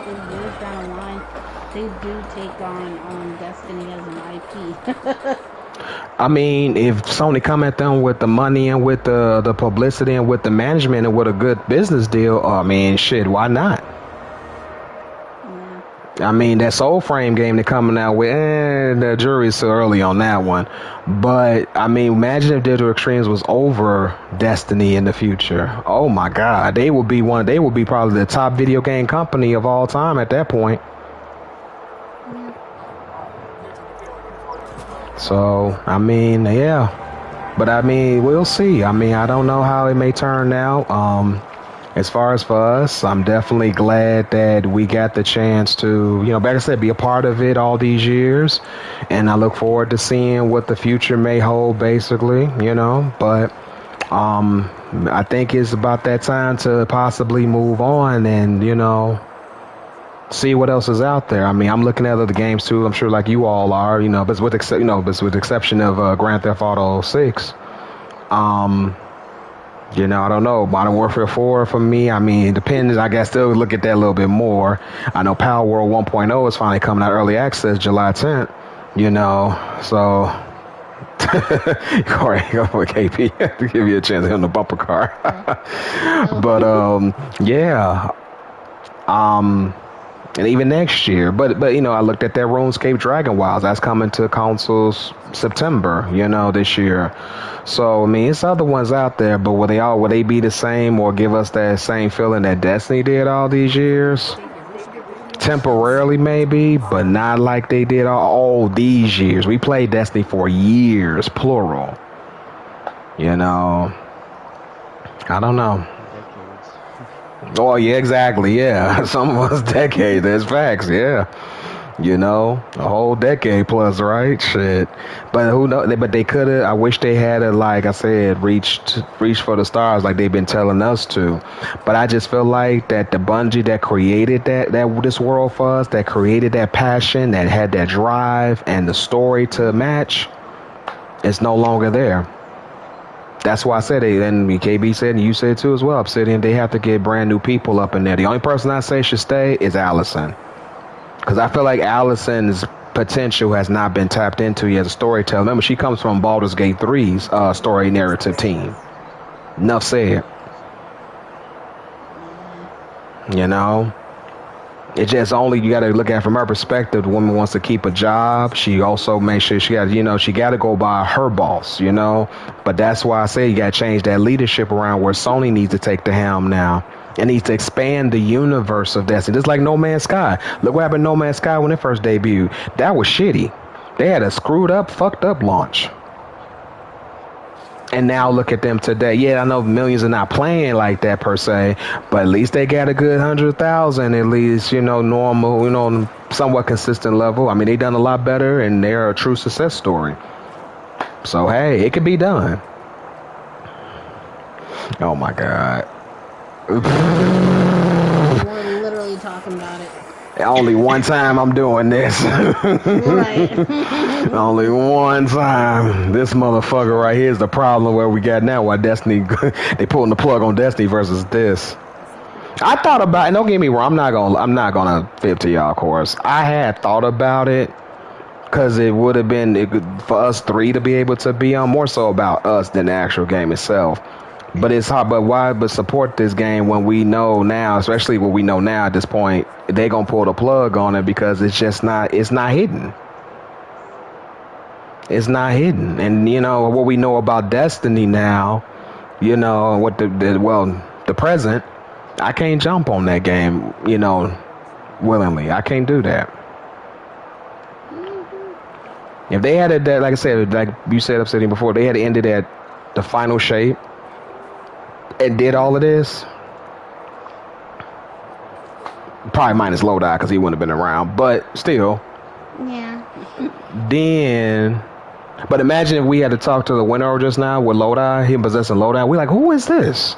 if years down the line they do take on Destiny as an IP. I mean, if Sony come at them with the money and with the publicity and with the management and with a good business deal, I mean, shit, why not? Yeah. I mean, that Soul Frame game they're coming out with, the jury's so early on that one. But, I mean, imagine if Digital Extremes was over Destiny in the future. Oh my God, they would be probably the top video game company of all time at that point. So, I mean, yeah. But, I mean, we'll see. I mean, I don't know how it may turn out. As far as for us, I'm definitely glad that we got the chance to, you know, like I said, be a part of it all these years. And I look forward to seeing what the future may hold, basically, you know. But I think it's about that time to possibly move on and, you know, see what else is out there. I mean, I'm looking at other games too. I'm sure, like you all are, you know, but with the exception of Grand Theft Auto 6. You know, I don't know. Modern Warfare 4 for me, I mean, it depends. I guess still look at that a little bit more. I know Power World 1.0 is finally coming out early access July 10th. You know, so Corey, go for KP to give you a chance to hit on the bumper car. But yeah. And even next year, but you know, I looked at that RuneScape Dragon Wilds. That's coming to consoles September, you know, this year. So I mean, it's other ones out there, but will they be the same or give us that same feeling that Destiny did all these years? Temporarily, maybe, but not like they did all these years. We played Destiny for years, plural. You know, I don't know. Oh, yeah, exactly, yeah. Some of us decades, that's facts, yeah. You know, a whole decade plus, right? Shit. But who knows? But they could have, I wish they had, like I said, reached for the stars like they've been telling us to. But I just feel like that the Bungie that created this world for us, that created that passion, that had that drive and the story to match, it's no longer there. That's why I said it, and KB said, and you said too as well, Obsidian, they have to get brand new people up in there. The only person I say should stay is Allison. Because I feel like Allison's potential has not been tapped into yet as a storyteller. Remember, she comes from Baldur's Gate 3's story narrative team. Enough said. You know? It just only, you got to look at it from her perspective. The woman wants to keep a job. She also makes sure she got, she got to go by her boss, But that's why I say you got to change that leadership around where Sony needs to take the helm now. It needs to expand the universe of Destiny. Just like No Man's Sky. Look what happened to No Man's Sky when it first debuted. That was shitty. They had a screwed up, fucked up launch. And now look at them today. Yeah, I know millions are not playing like that per se, but at least they got a good 100,000 at least, normal, somewhat consistent level. I mean, they done a lot better and they're a true success story. So, hey, it could be done. Oh my God. We're literally talking about it. Only one time I'm doing this. Right. Only one time. This motherfucker right here is the problem where we got now. Why Destiny, they pulling the plug on Destiny versus this. I thought about, and don't get me wrong, I'm not gonna fib to y'all, of course. I had thought about it because it would have been for us three to be able to be on, more so about us than the actual game itself. But it's hard. But why? But support this game when we know now, especially what we know now at this point, they gonna pull the plug on it because it's just not. It's not hidden. It's not hidden. And what we know about Destiny now, what the present. I can't jump on that game, willingly. I can't do that. If they had it, that, like I said, like you said, Obsidian before, they had ended at the final shape. And did all of this, probably minus Lodi because he wouldn't have been around, but still. Yeah. But imagine if we had to talk to the winner just now with Lodi, him possessing Lodi. We're like, who is this?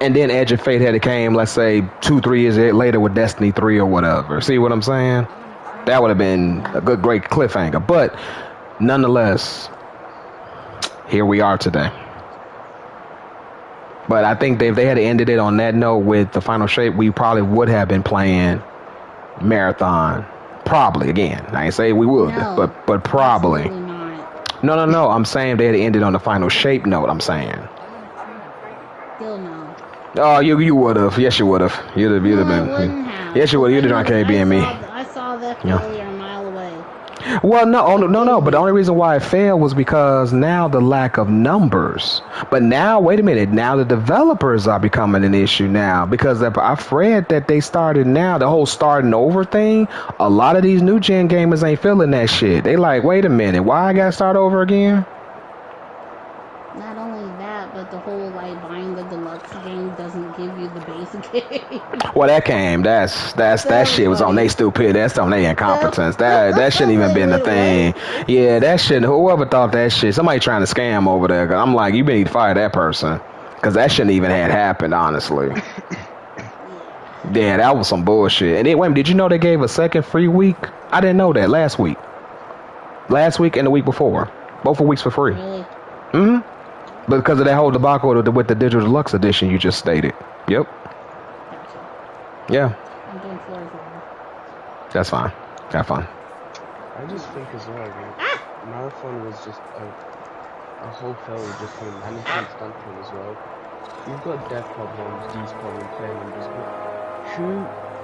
And then Edge of Fate had it came, let's say, 2-3 years later with Destiny 3 or whatever. See what I'm saying? That would have been a great cliffhanger. But nonetheless, here we are today. But I think if they had ended it on that note with the final shape, we probably would have been playing Marathon. Probably, again. I ain't say we would, No, but probably. not. No. I'm saying they had ended on the final shape note, I'm saying. Still no. Oh, you would have. Yes, you would have. You'd have No, I been. wouldn't have. Yes, you would have. You'd have done KB and me. I saw that failure a mile away. Well, no. But the only reason why it failed was because now the lack of numbers. But now, wait a minute. Now the developers are becoming an issue now because I've read that they started now the whole starting over thing. A lot of these new gen gamers ain't feeling that shit. They like, wait a minute, why I gotta start over again? Not only that, but the whole buying the deluxe game doesn't give you the basic game. Well, that shit was on they stupid. That's on their incompetence. That shouldn't even been the thing. Yeah, that shouldn't. Whoever thought that shit, somebody trying to scam over there. Cause I'm like, you need to fire that person, cause that shouldn't even have happened, honestly. Yeah, that was some bullshit. And then, wait, did you know they gave a second free week? I didn't know that last week and the week before, both for weeks for free. Really? Mm-hmm. Because of that whole debacle with the digital deluxe edition you just stated. Yep. Yeah. I'm doing floors now. That's fine. Have fun. I just think as well, Marathon was just a whole failure just from a management standpoint as well. You've got dev problems, these problems, player numbers, but who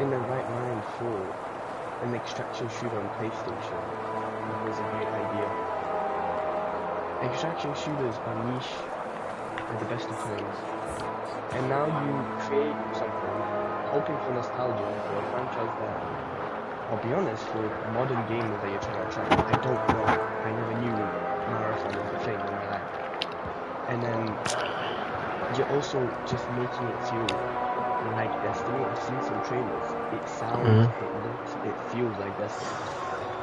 in their right mind thought an extraction shooter on PlayStation was a great idea? Extraction shooters are niche at the best of times. And now you create something, hoping for nostalgia for a franchise that, I'll be honest, for modern gamers that you're trying to attract, I don't know. I never knew Marathon was a thing in my life. And then you're also just making it feel like Destiny. I've seen some trailers. It sounds, it looks, it feels like Destiny.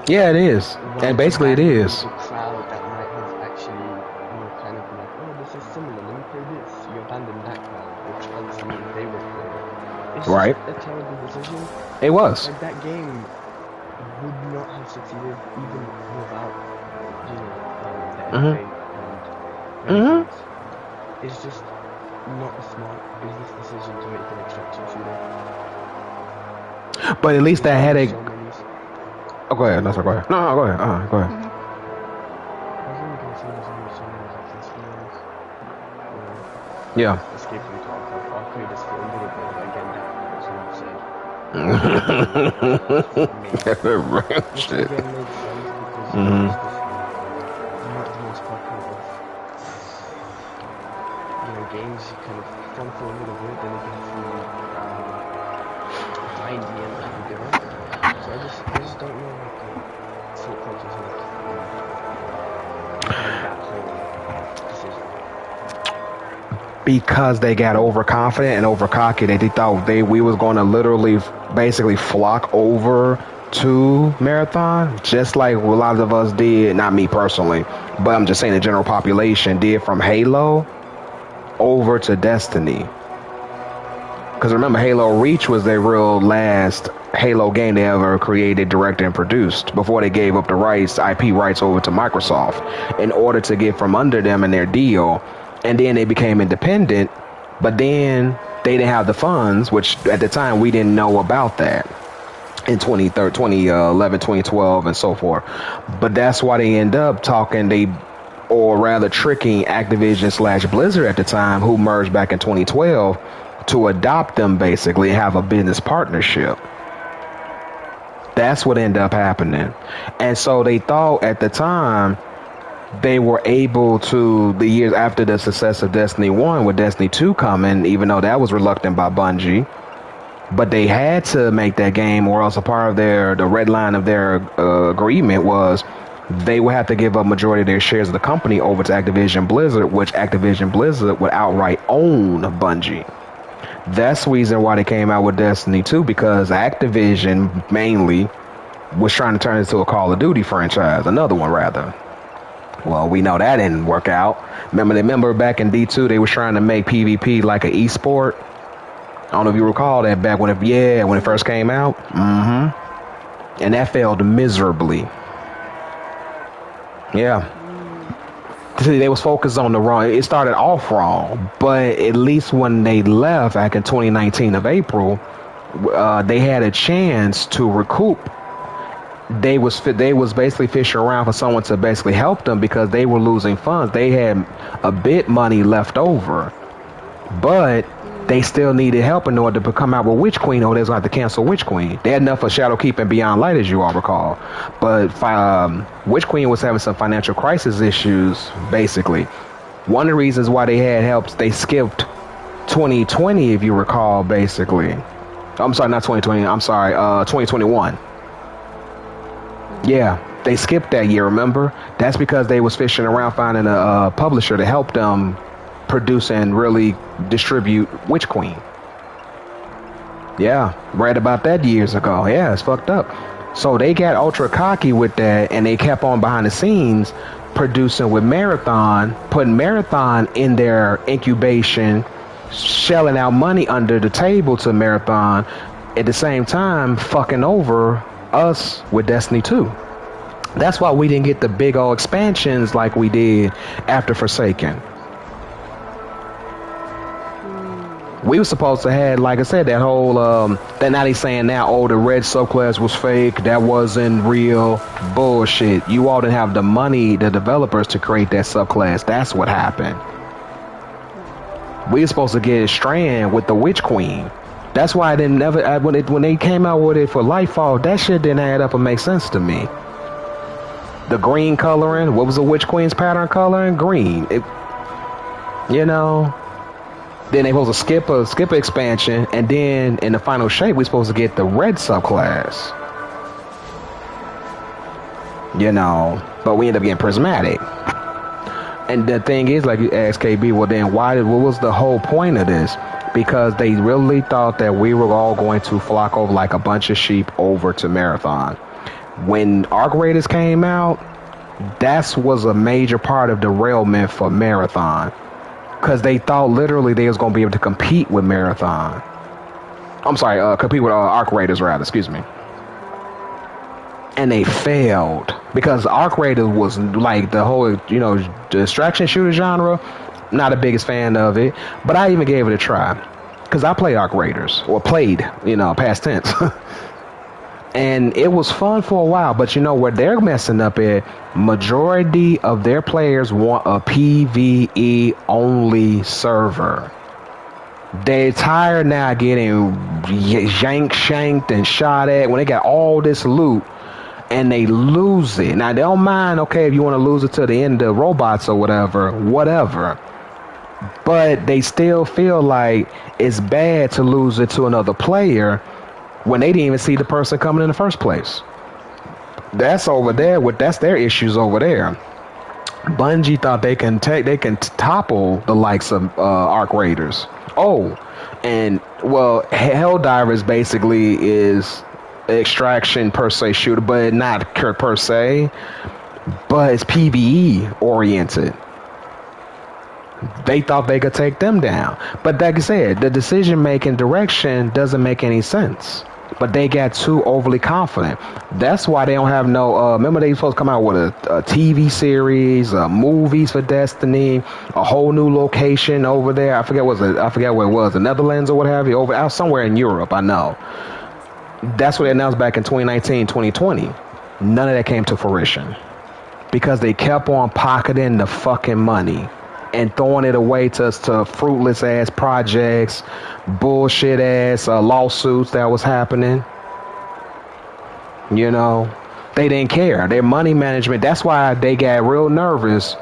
Yeah, it is. And basically it is. A crowd that might have actually, kind of like, oh, this is similar, let me play this. You abandon that crowd, which obviously they would play. It's right. Just a terrible decision. It was. Like, that game would not have succeeded even without, the FA and It's just not a smart business decision to make an extraction shooter. But at least that had a... Oh, go ahead. No, go ahead. No, go ahead. Go ahead. Yeah. Escape from Tarkov. I'll play this for a little bit again. That's what you said. Shit. Again, makes sense because it's just not the most popular of games. Kind of fun for a little bit, then it gets grindy and repetitive. So I just don't know what the thought process is behind that whole decision. Because they got overconfident and overcocky, they thought we was going to literally basically flock over to Marathon, just like a lot of us did, not me personally, but I'm just saying the general population did from Halo over to Destiny. Because remember, Halo Reach was their real last Halo game they ever created, directed, and produced before they gave up the rights, IP rights, over to Microsoft in order to get from under them in their deal. And then they became independent, but then they didn't have the funds, which at the time we didn't know about that in 2011, 2012, and so forth. But that's why they end up tricking Activision / Blizzard at the time, who merged back in 2012, to adopt them basically and have a business partnership. That's what ended up happening. And so they thought at the time they were able to, the years after the success of Destiny 1 with Destiny 2 coming, even though that was reluctant by Bungie, but they had to make that game, or else a part of the red line of their agreement was they would have to give up majority of their shares of the company over to Activision Blizzard, which Activision Blizzard would outright own Bungie. That's the reason why they came out with Destiny 2, because Activision mainly was trying to turn it into a Call of Duty franchise, another one rather. Well, we know that didn't work out. Remember back in D2, they were trying to make PvP like an esport. I don't know if you recall that back when it first came out. And that failed miserably. Yeah. See, they was focused on the wrong. It started off wrong, but at least when they left back in 2019 of April, they had a chance to recoup. They was basically fishing around for someone to basically help them because they were losing funds. They had a bit money left over, but they still needed help in order to come out with Witch Queen, or they was going to have to cancel Witch Queen. They had enough for Shadowkeep and Beyond Light, as you all recall, but Witch Queen was having some financial crisis issues. Basically, one of the reasons why they had help, they skipped 2020, if you recall. Basically, I'm sorry, not 2020. I'm sorry, 2021. Yeah, they skipped that year, remember? That's because they was fishing around finding a publisher to help them produce and really distribute Witch Queen. Yeah, read about that years ago. Yeah, it's fucked up. So they got ultra cocky with that, and they kept on behind the scenes producing with Marathon, putting Marathon in their incubation, shelling out money under the table to Marathon, at the same time fucking over us with Destiny 2. That's why we didn't get the big old expansions like we did after Forsaken. We were supposed to have, like I said, that whole that now they saying now, oh, the red subclass was fake, that wasn't real. Bullshit. You all didn't have the money, the developers, to create that subclass. That's what happened. We were supposed to get a strand with the Witch Queen. That's why I didn't never when they came out with it for Lightfall, that shit didn't add up and make sense to me. The green coloring, what was the Witch Queen's pattern coloring? Green. Then they supposed to skip a expansion, and then in the final shape we supposed to get the red subclass. But we end up getting prismatic. And the thing is, like you asked KB, well then what was the whole point of this? Because they really thought that we were all going to flock over like a bunch of sheep over to Marathon. When Arc Raiders came out, that was a major part of derailment for Marathon. Because they thought literally they was going to be able to compete with Marathon. I'm sorry, compete with Arc Raiders rather, excuse me. And they failed. Because Arc Raiders was like the whole, distraction shooter genre. Not the biggest fan of it, but I even gave it a try because I play Arc Raiders, or played, past tense. And it was fun for a while, but where they're messing up at, majority of their players want a PvE only server. They tired now getting shanked and shot at when they got all this loot and they lose it. Now they don't mind, okay, if you want to lose it to the end of robots or whatever. But they still feel like it's bad to lose it to another player when they didn't even see the person coming in the first place. That's over there. That's their issues over there. Bungie thought they can topple the likes of Arc Raiders. Oh, and well, Helldivers basically is extraction per se shooter, but not per se. But it's PvE oriented. They thought they could take them down, but like I said, the decision-making direction doesn't make any sense. But they got too overly confident. That's why they don't have no. Remember, they were supposed to come out with a TV series, movies for Destiny, a whole new location over there. I forget where it was, the Netherlands or what have you, out somewhere in Europe. I know. That's what they announced back in 2019, 2020. None of that came to fruition because they kept on pocketing the fucking money and throwing it away to fruitless ass projects, bullshit ass lawsuits that was happening. You know, they didn't care. Their money management. That's why they got real nervous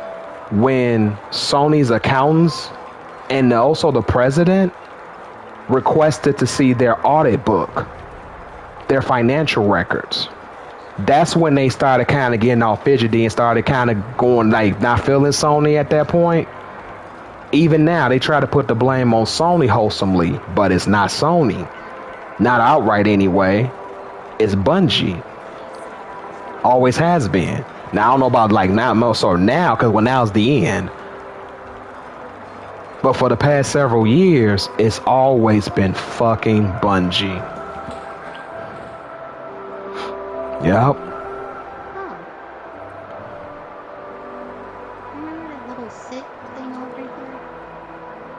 when Sony's accountants and also the president requested to see their audit book, their financial records. That's when they started kind of getting all fidgety and started kind of going like not feeling Sony at that point. Even now, they try to put the blame on Sony wholesomely, but it's not Sony. Not outright anyway. It's Bungie. Always has been. Now, I don't know about like now, more so now, because now's the end. But for the past several years, it's always been fucking Bungie. Yep.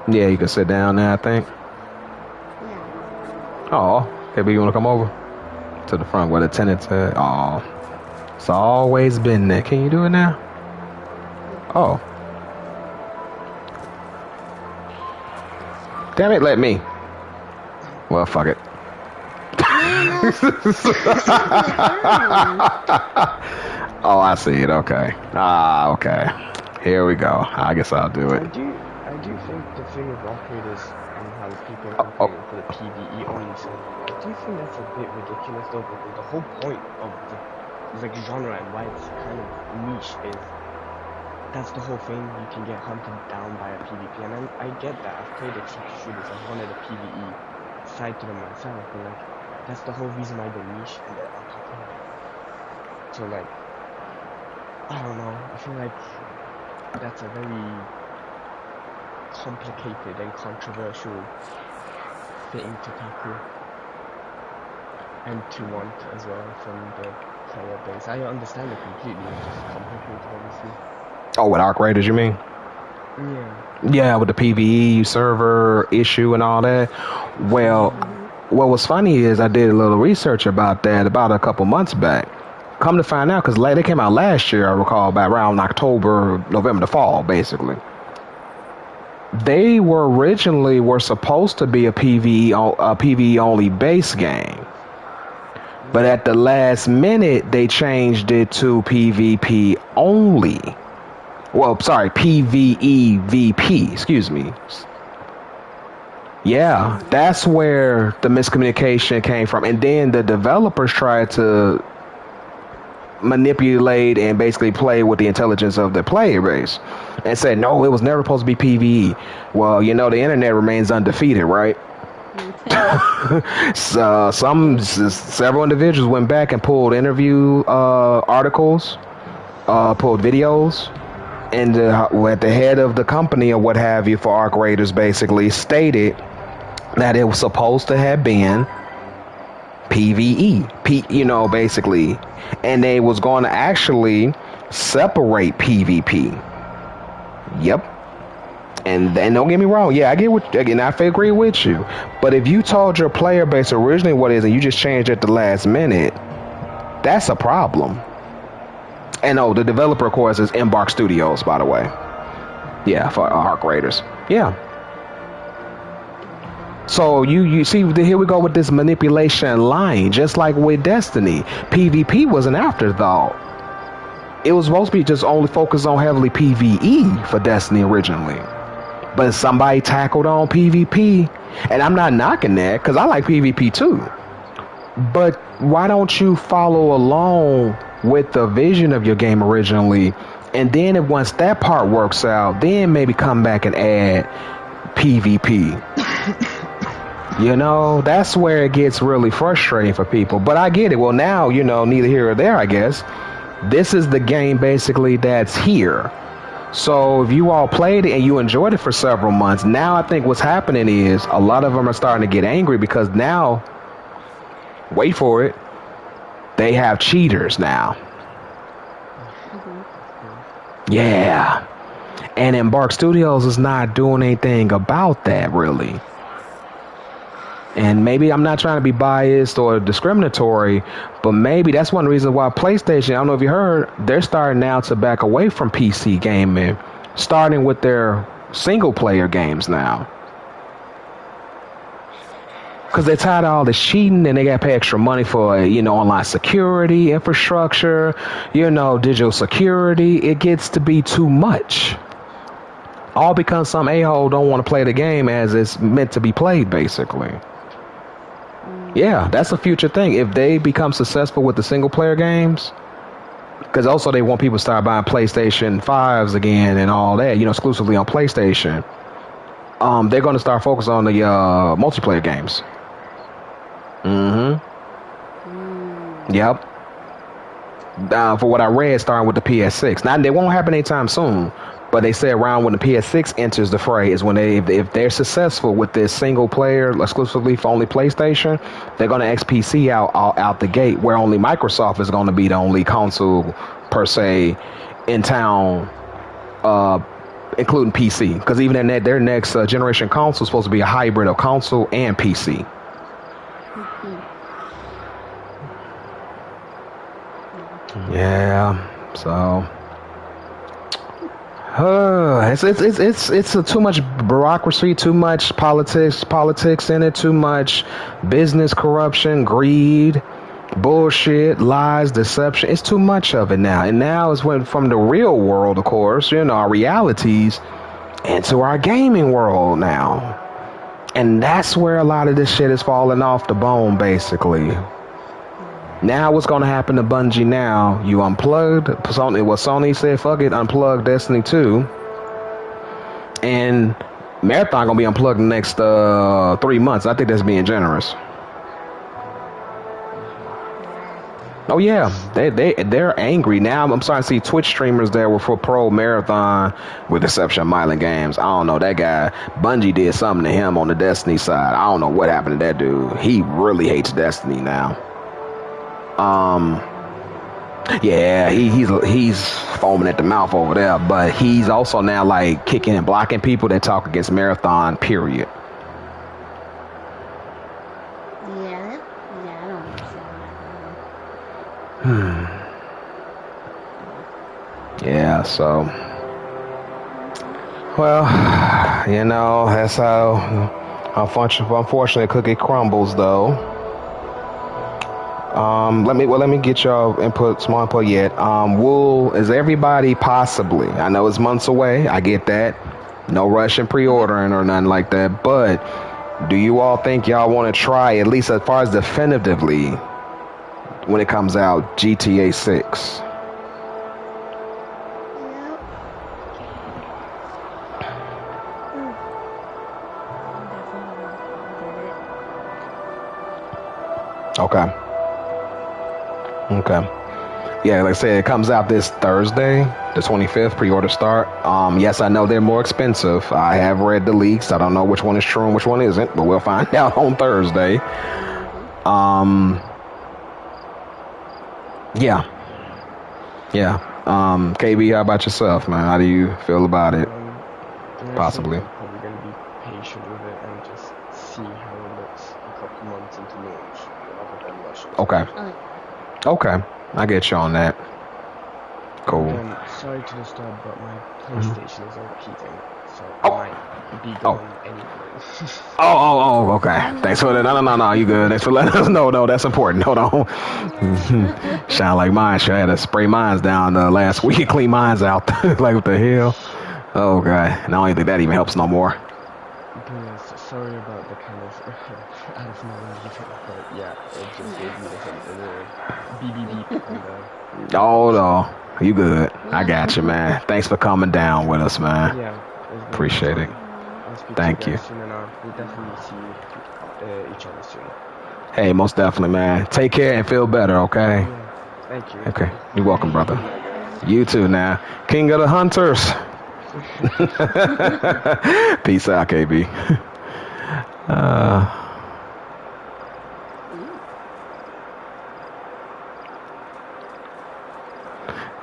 Yeah, you can sit down now, I think. Yeah. Oh, maybe you want to come over to the front where the tenants at. Oh, it's always been there. Can you do it now? Oh. Damn it, let me. Well, fuck it. Oh, I see it. Okay. Okay. Here we go. I guess I'll do it. I do think the thing with Arc Raiders and how people are going for the PvE only side, I do think that's a bit ridiculous though, because the whole point of the like genre and why it's kind of niche is that's the whole thing. You can get hunted down by a PvP, and I get that. I've played extraction shooters. I've wanted a PvE side to them myself, and like that's the whole reason why they're niche and they're unpopular. So like, I don't know. I feel like that's a very complicated and controversial thing to tackle and to want as well from the player base. I understand it completely. It's just complicated, obviously. Oh, with Arc Raiders, you mean? Yeah, with the PvE server issue and all that. Well, what was funny is I did a little research about that about a couple months back. Come to find out, because they came out last year, I recall, about around October, November, the fall, basically. They were supposed to be a PvE only base game. But at the last minute, they changed it to PvP only. Well, sorry, PvEVP, excuse me. Yeah, that's where the miscommunication came from. And then the developers tried to manipulate and basically play with the intelligence of the player base and said, no, it was never supposed to be PvE. Well, you know, the internet remains undefeated, right? So several individuals went back and pulled interview articles, pulled videos, and at the head of the company or what have you for Arc Raiders basically stated that it was supposed to have been PvE, you know, basically, and they was going to actually separate PvP. Yep. And don't get me wrong, yeah, I agree with you. But if you told your player base originally what it is and you just changed it at the last minute, that's a problem. And the developer, of course, is Embark Studios, by the way. Yeah, for Arc Raiders. Yeah. So you see, here we go with this manipulation line, just like with Destiny. PvP was an afterthought. It was supposed to be just only focused on heavily PvE for Destiny originally. But somebody tackled on PvP. And I'm not knocking that, because I like PvP too. But why don't you follow along with the vision of your game originally? And then if once that part works out, then maybe come back and add PvP. You know, that's where it gets really frustrating for people. But I get it. Well, now, you know, neither here or there, I guess. This is the game basically that's here. So if you all played it and you enjoyed it for several months, now I think what's happening is a lot of them are starting to get angry because now, wait for it, they have cheaters now. Yeah. And Embark Studios is not doing anything about that, really. And maybe I'm not trying to be biased or discriminatory, but maybe that's one reason why PlayStation, I don't know if you heard, they're starting now to back away from PC gaming, starting with their single player games now. Because they're tired of all the cheating and they got to pay extra money for, you know, online security, infrastructure, you know, digital security. It gets to be too much. All because some a-hole don't want to play the game as it's meant to be played, basically. Yeah, that's a future thing. If they become successful with the single player games, because also they want people to start buying PlayStation 5s again and all that, you know, exclusively on PlayStation. They're going to start focusing on the multiplayer games. Yep. For what I read, starting with the PS6. Now, they won't happen anytime soon. But they say around when the PS6 enters the fray is when they, if they're successful with this single player exclusively for only PlayStation, they're going to XPC out the gate, where only Microsoft is going to be the only console per se in town, including PC. Because even their next generation console is supposed to be a hybrid of console and PC. Yeah, so. It's too much bureaucracy, too much politics in it, too much business corruption, greed, bullshit, lies, deception. It's too much of it now. And now it's went from the real world, of course, you know, our realities, into our gaming world now. And that's where a lot of this shit is falling off the bone, basically. Now what's going to happen to Bungie now? You unplugged Sony said, fuck it, unplug Destiny 2. And Marathon going to be unplugged the next 3 months. I think that's being generous. Oh yeah, they're angry now. I'm starting to see Twitch streamers that were for pro Marathon, with the exception of Mylan Games. I don't know, that guy Bungie did something to him on the Destiny side. I don't know what happened to that dude. He really hates Destiny now. Yeah, he's foaming at the mouth over there, but he's also now like kicking and blocking people that talk against Marathon, period. Yeah, I don't understand that. Yeah, so, well, you know, that's how unfortunately cookie crumbles, though. Let me get y'all input, small input yet. Is everybody possibly, I know it's months away, I get that. No rush in pre-ordering or nothing like that, but do you all think y'all want to try, at least as far as definitively, when it comes out, GTA 6? Okay. Yeah, like I said, it comes out this Thursday, the 25th, pre-order start. Yes, I know they're more expensive. I have read the leaks. I don't know which one is true and which one isn't, but we'll find out on Thursday. Yeah. KB, how about yourself, man? How do you feel about it? Possibly. I'm probably going to be patient with it and just see how it looks a couple months into launch rather than rush it. Okay, I get you on that. Cool. Sorry to disturb, but my PlayStation is overheating, so I might be going anyway. Okay. Thanks for that. No, you good. Thanks for letting us know. No, that's important. Hold on. Sound like mine. Sure, I had to spray mines down last week, clean mines out. Like, what the hell? Oh, God. And I don't even think that even helps no more. But sorry about the kind of out of nowhere event, but yeah, it just gave me the beep beep beep. And, Oh, no. You good. I got you, man. Thanks for coming down with us, man. yeah, Appreciate it. I'll speak Thank to you you. guys soon, and we'll definitely see each other soon. Hey, most definitely, man. Take care and feel better, okay? Yeah, thank you. Okay. You're welcome, brother. You too now. King of the Hunters. Peace out, KB.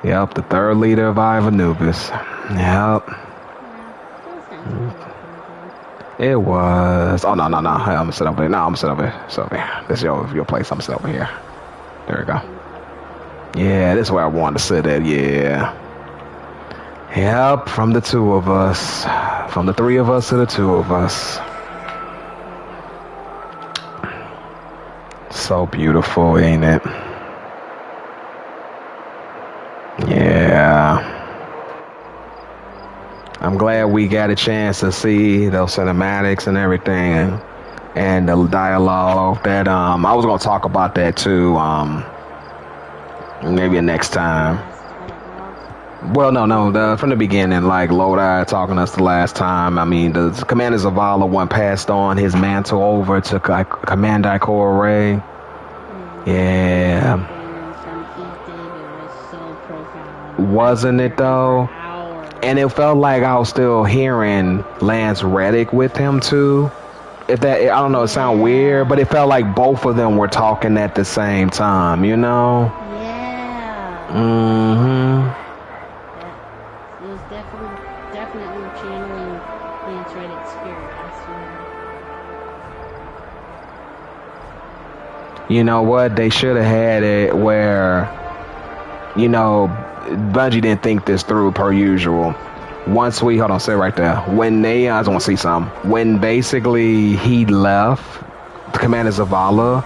Yep, the third leader of Ivanubis. Yep. It was. Oh, no. Hey, I'm gonna sit over there. No, I'm gonna sit over here. So, this is your place. I'm gonna sit over here. There we go. Yeah, this is where I wanted to sit at. Yeah. Yep, from the two of us. From the three of us to the two of us. So beautiful, ain't it? Yeah. I'm glad we got a chance to see those cinematics and everything and the dialogue that I was gonna talk about that too, maybe next time. Well, no, from the beginning, like Lodi talking to us the last time. I mean, the Commander Zavala one passed on his mantle over to Commander Ikora Ray. Yeah. Wasn't it though? And it felt like I was still hearing Lance Reddick with him too. If that, I don't know, it sounds weird, but it felt like both of them were talking at the same time, you know? Yeah. Mm-hmm. It was definitely channeling Lance Reddick's spirit, I swear. You know what? They should have had it where, you know, Bungie didn't think this through per usual. Once we, hold on, say it right there. When they, I just want to see something. When basically he left Commander Zavala,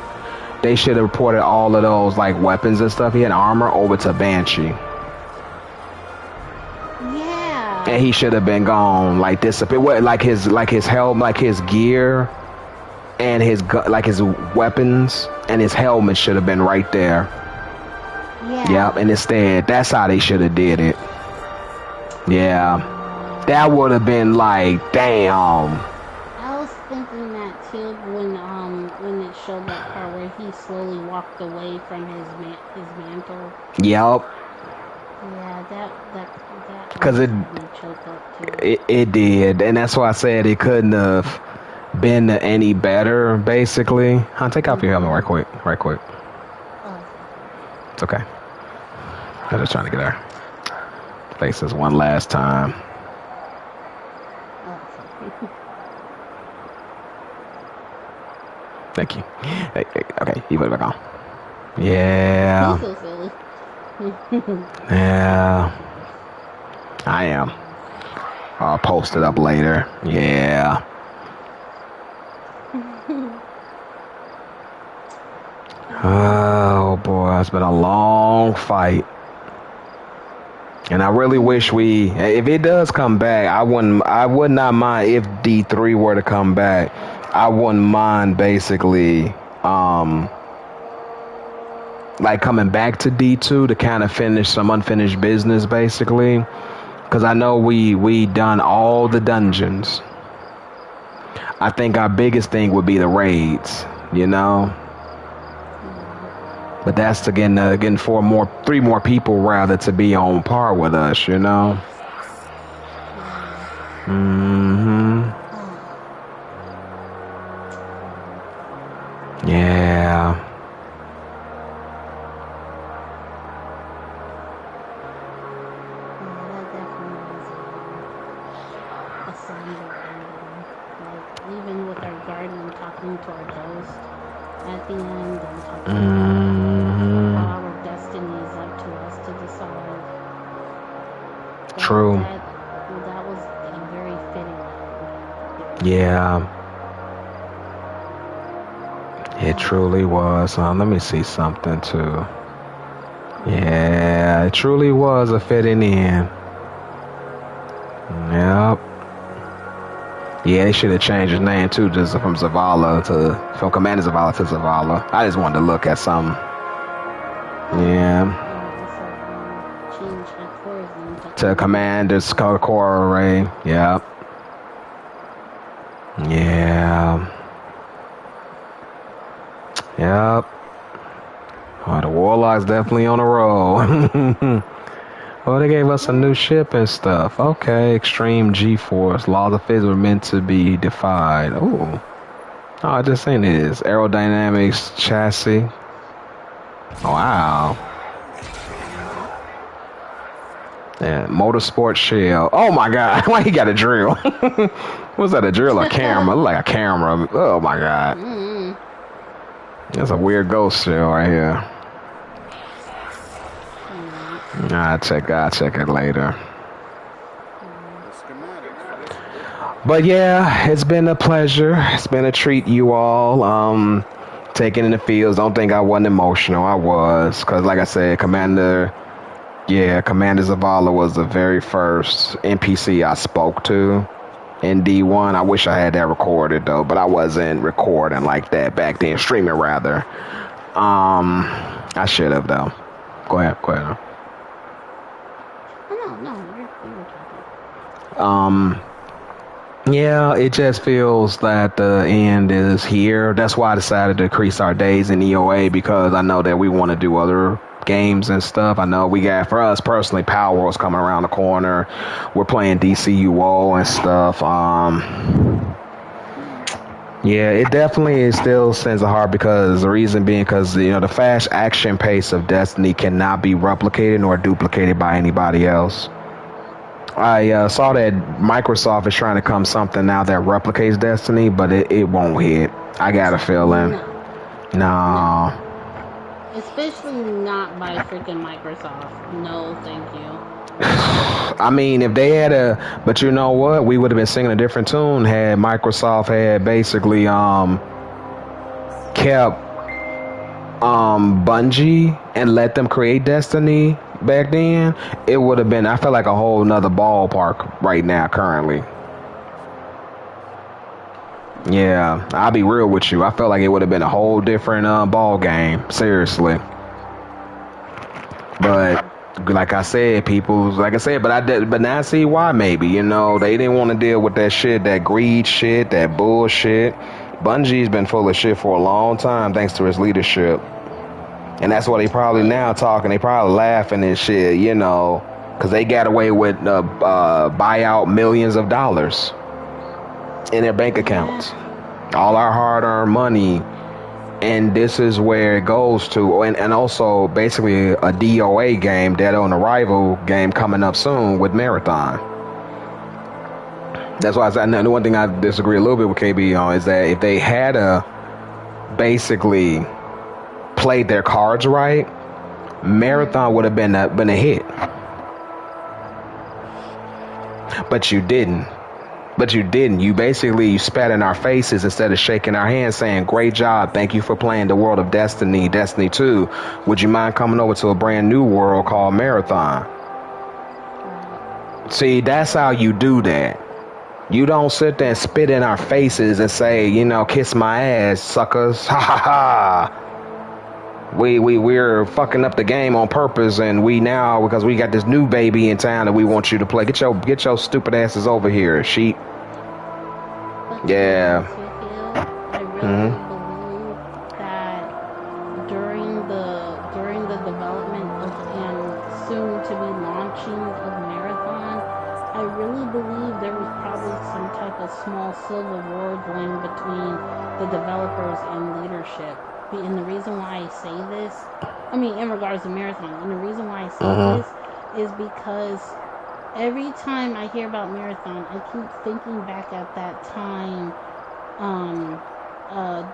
they should have reported all of those like weapons and stuff. He had armor over to Banshee. Yeah. And he should have been gone, like disappear. Like his helmet, like his gear, and his weapons and his helmet should have been right there. Yeah. Yep. And instead, that's how they should have did it. Yeah. That would have been like, damn. I was thinking that too when it showed that part where he slowly walked away from his mantle. Yep. Yeah, that because it did, and that's why I said it couldn't have been any better. Basically, take off your helmet right quick. It's okay. I'm just trying to get our faces one last time. Thank you. Hey, okay, you put it back on. Yeah. He's so silly. Yeah. I am. I'll post it up later. Yeah. Oh boy, it's been a long fight. And I really wish if it does come back, I would not mind if D3 were to come back. I wouldn't mind basically like coming back to D2 to kind of finish some unfinished business basically. Cause I know we done all the dungeons. I think our biggest thing would be the raids, you know? But that's again three more people rather to be on par with us, you know? Yeah. That definitely was a somber ending. Like, even with our guardian talking to our ghost at the end and talking about how our destiny is up to us to decide. True. That was a very fitting Yeah. It truly was. Let me see something too. Yeah, it truly was a fitting in. Yep. Yeah, they should have changed his name too, just from Commander Zavala to Zavala. I just wanted to look at something. Yeah. Change Hector's name To Commander Core Array. Yep. Yeah. Yep. Oh, the Warlock's definitely on a roll. Well, they gave us a new ship and stuff. Okay, extreme G-force. Laws of physics were meant to be defied. Oh, I just seen this. Aerodynamics chassis. Wow. Yeah, motorsport shell. Oh my god, why he got a drill? Was that a drill or camera? Look like a camera. Oh my god. That's a weird ghost shell right here. I'll check it later. But yeah, it's been a pleasure. It's been a treat, you all. Taking in the fields. Don't think I wasn't emotional. I was, because like I said, Commander Zavala was the very first NPC I spoke to in D1. I wish I had that recorded though, but I wasn't recording like that back then, streaming rather. I should have though. Go ahead. No, you were talking. Yeah, it just feels that the end is here. That's why I decided to increase our days in EOA, because I know that we want to do other games and stuff. I know we got, for us personally, Power World's coming around the corner. We're playing DCUO and stuff. Yeah, it definitely is still sends a heart, because the reason being because the fast action pace of Destiny cannot be replicated nor duplicated by anybody else. I saw that Microsoft is trying to come something now that replicates Destiny, but it won't hit. I got a feeling. No. Especially not by freaking Microsoft. No, thank you. I mean, if they had but you know what? We would have been singing a different tune had Microsoft had basically kept Bungie and let them create Destiny back then. It would have been, I feel like, a whole nother ballpark right now currently. Yeah, I'll be real with you. I felt like it would have been a whole different ball game, seriously. But like I said, but now I see why. Maybe they didn't want to deal with that shit, that greed shit, that bullshit. Bungie's been full of shit for a long time, thanks to his leadership. And that's why they probably now talking. They probably laughing and shit, because they got away with buyout millions of dollars in their bank accounts. All our hard-earned money. And this is where it goes to. And also, basically, a DOA game, Dead on Arrival game, coming up soon with Marathon. That's why I said, the one thing I disagree a little bit with KB on is that if they had basically played their cards right, Marathon would have been a hit. But you didn't. You basically spat in our faces instead of shaking our hands, saying, "Great job, thank you for playing the world of Destiny, Destiny 2. Would you mind coming over to a brand new world called Marathon?" See, that's how you do that. You don't sit there and spit in our faces and say, "Kiss my ass, suckers." Ha ha ha. We're fucking up the game on purpose, and because we got this new baby in town that we want you to play. Get your stupid asses over here, sheep. Yeah. I really believe that during the development and soon to be launching of Marathon, I really believe there was probably some type of small civil war going between the developers and leadership. And the reason why I say this, in regards to Marathon, and the reason why I say this is because every time I hear about Marathon, I keep thinking back at that time,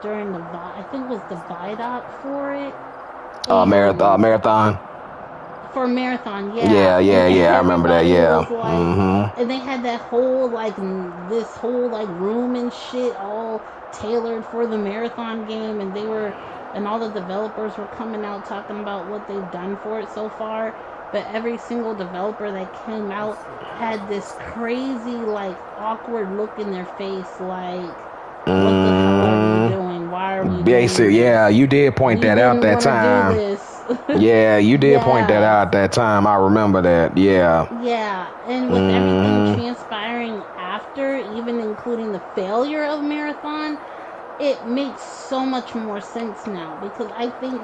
during I think it was the VIDOC for it. Marathon. For Marathon, yeah. Yeah. I remember that. Yeah. Was like, and they had that whole like this whole like room and shit all tailored for the Marathon game, and all the developers were coming out talking about what they've done for it so far. But every single developer that came out had this crazy like awkward look in their face, like, what the hell are we doing? Why are we doing this? Yeah, you did point that out that time. Yeah, you did point that out that time. I remember that. Yeah. Yeah, and with everything transpiring after, even including the failure of Marathon, it makes so much more sense now, because I think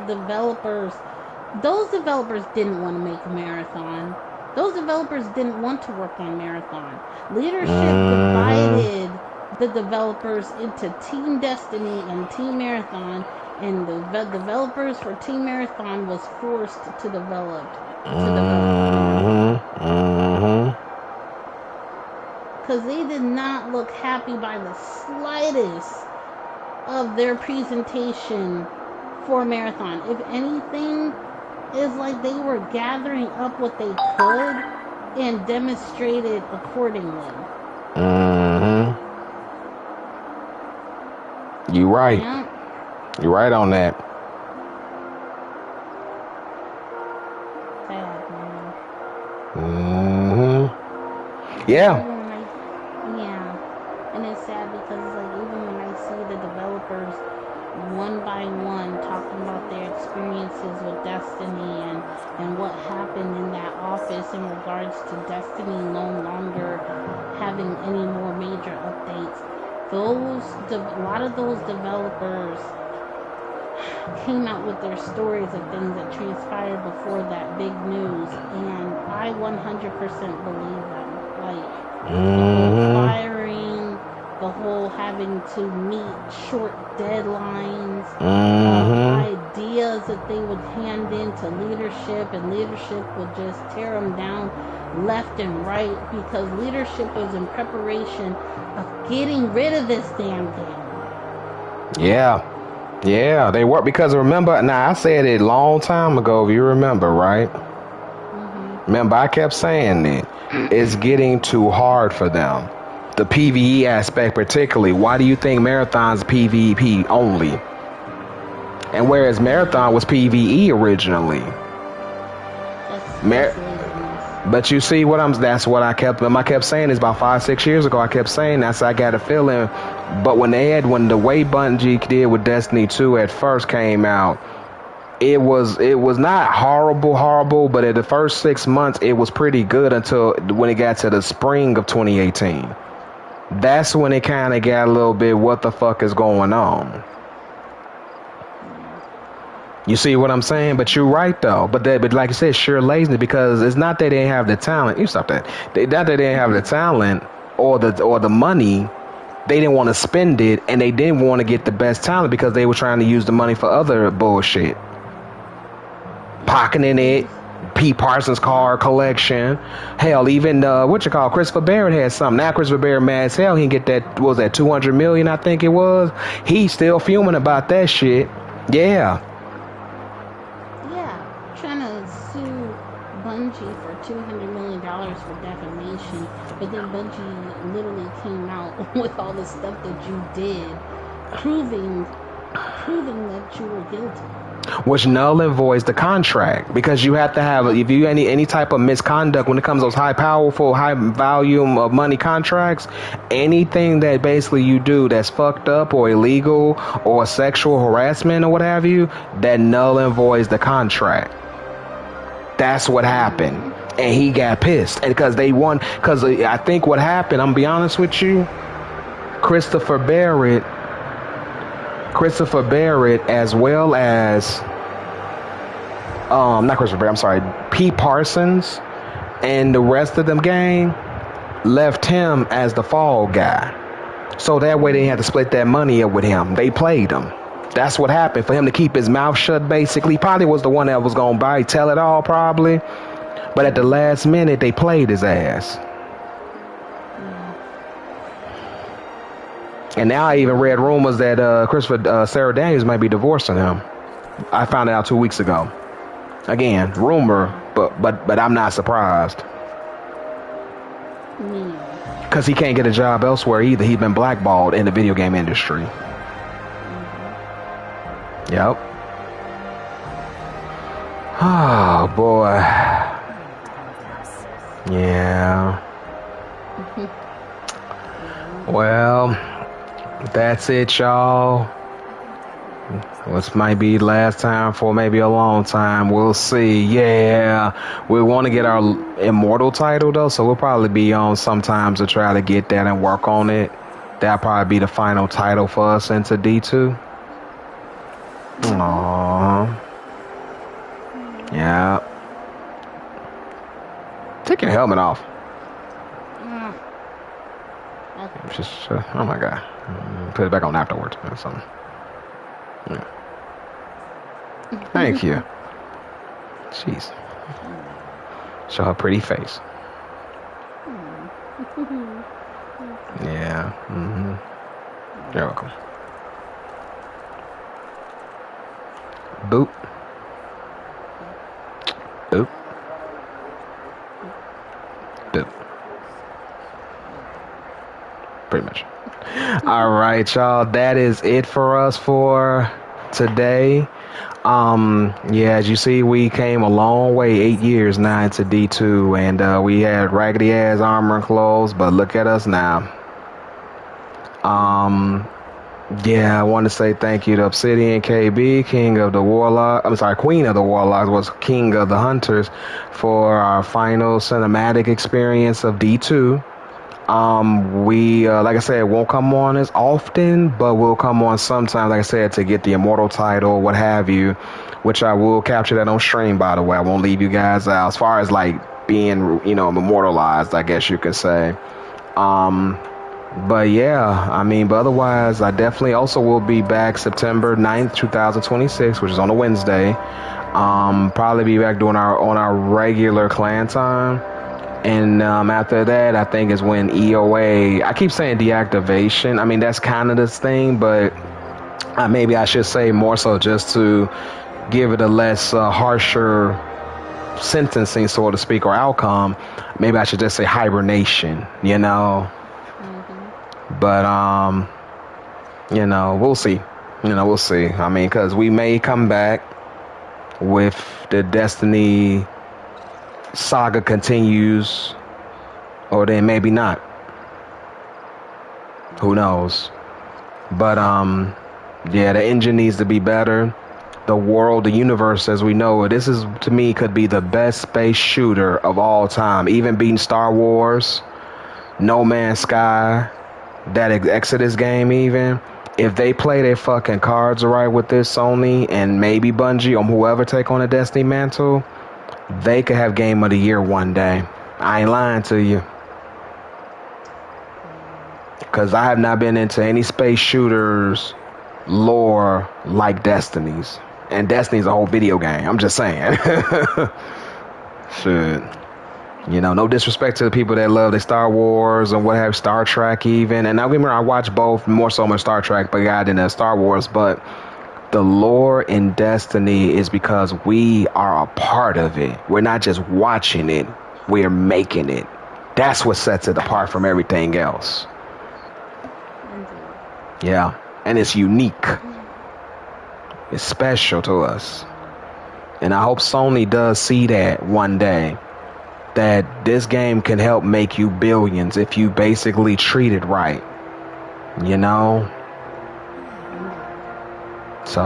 those developers didn't want to make a Marathon. Those developers didn't want to work on Marathon. Leadership divided the developers into Team Destiny and Team Marathon, and the developers for Team Marathon was forced to develop. Because they did not look happy by the slightest of their presentation for Marathon. If anything, it's like they were gathering up what they could and demonstrated accordingly. You right. Yeah. You're right on that. Sad, man. Yeah. And it's sad because it's like, even when I see the developers one by one talking about their experiences with Destiny and what happened in that office in regards to Destiny no longer having any more major updates, a lot of those developers came out with their stories of things that transpired before that big news, and I 100% believe them. Like, the whole firing, the whole having to meet short deadlines, ideas that they would hand in to leadership, and leadership would just tear them down left and right, because leadership was in preparation of getting rid of this damn game. Yeah, they were, because remember, now I said it a long time ago, if you remember, right? Remember, I kept saying it. It's getting too hard for them. The PvE aspect particularly. Why do you think Marathon's PvP only? And whereas Marathon was PvE originally. But you see that's what I kept saying this about 5-6 years ago. I kept saying that, so I got a feeling. But when the way Bungie did with Destiny 2 at first came out, it was not horrible, but in the first 6 months it was pretty good until when it got to the spring of 2018. That's when it kind of got a little bit, what the fuck is going on? You see what I'm saying? But you're right though. But like I said, sure laziness, because it's not that they didn't have the talent. You stop that. Not that they didn't have the talent or the money. They didn't want to spend it, and they didn't want to get the best talent because they were trying to use the money for other bullshit. Pocketing it. P. Parsons car collection. Hell, even Christopher Barrett had something. Now Christopher Barrett mad as hell. He can get that, what was that, $200 million, I think it was. He's still fuming about that shit. Yeah. Trying to sue Bungie for $200 million for defamation, but then Bungie literally came out with all the stuff that you did, proving that you were guilty. Which null and voids the contract, because you have to have, if you any type of misconduct when it comes to those high volume of money contracts, anything that basically you do that's fucked up or illegal or sexual harassment or what have you, that null and voids the contract. That's what happened. And he got pissed, and because they won, because I think what happened, I'm gonna be honest with you, Christopher Barrett, as well as not Christopher Barrett, I'm sorry, P. Parsons and the rest of them gang left him as the fall guy, so that way they had to split that money up with him. They played him. That's what happened, for him to keep his mouth shut. Basically, probably was the one that was gonna tell it all, probably, but at the last minute they played his ass. And now I even read rumors that Sarah Daniels might be divorcing him. I found it out 2 weeks ago. Again, rumor, But I'm not surprised. Because he can't get a job elsewhere either. He's been blackballed in the video game industry. Yep. Oh, boy. Yeah. Well, that's it, y'all. This might be last time for maybe a long time. We'll see. Yeah. We want to get our immortal title, though, so we'll probably be on sometimes to try to get that and work on it. That'll probably be the final title for us into D2. Aww. Yeah. Take your helmet off. Just, oh my god. Put it back on afterwards or something. Yeah. Thank you. Jeez. Show her pretty face. Yeah. You're welcome. Boop. Boop. Boop. Pretty much. All right, y'all. That is it for us for today. Yeah, as you see, we came a long way, 8 years now into D2, and we had raggedy ass armor and clothes, but look at us now. Yeah, I want to say thank you to Obsidian KB, King of the Warlock. I'm sorry, Queen of the Warlocks was King of the Hunters for our final cinematic experience of D2. We, like I said, won't come on as often, but we'll come on sometime, like I said, to get the immortal title, what have you, which I will capture that on stream, by the way. I won't leave you guys out as far as like being, you know, immortalized, I guess you could say. But yeah, I mean, but otherwise, I definitely also will be back September 9th, 2026, which is on a Wednesday. Probably be back doing on our regular clan time. And after that, I think is when EOA, I keep saying deactivation. I mean, that's kind of this thing, but maybe I should say more so just to give it a less harsher sentencing, so to speak, or outcome. Maybe I should just say hibernation, you know? But, you know, we'll see. You know, we'll see. I mean, because we may come back with the Destiny saga continues, or then maybe not. Who knows? But, yeah, the engine needs to be better. The world, the universe as we know it, this is, to me, could be the best space shooter of all time. Even beating Star Wars, No Man's Sky, that Exodus game even. If they play their fucking cards right with this Sony and maybe Bungie or whoever take on the Destiny mantle, they could have Game of the Year one day. I ain't lying to you. Because I have not been into any space shooters lore like Destiny's. And Destiny's a whole video game. I'm just saying. Shit. You know, no disrespect to the people that love the Star Wars and what have Star Trek even. And now remember, I watch both, more so much Star Trek, but God than Star Wars. But the lore in Destiny is because we are a part of it. We're not just watching it, we're making it. That's what sets it apart from everything else. Yeah, and it's unique. It's special to us. And I hope Sony does see that one day. That this game can help make you billions if you basically treat it right. You know? So,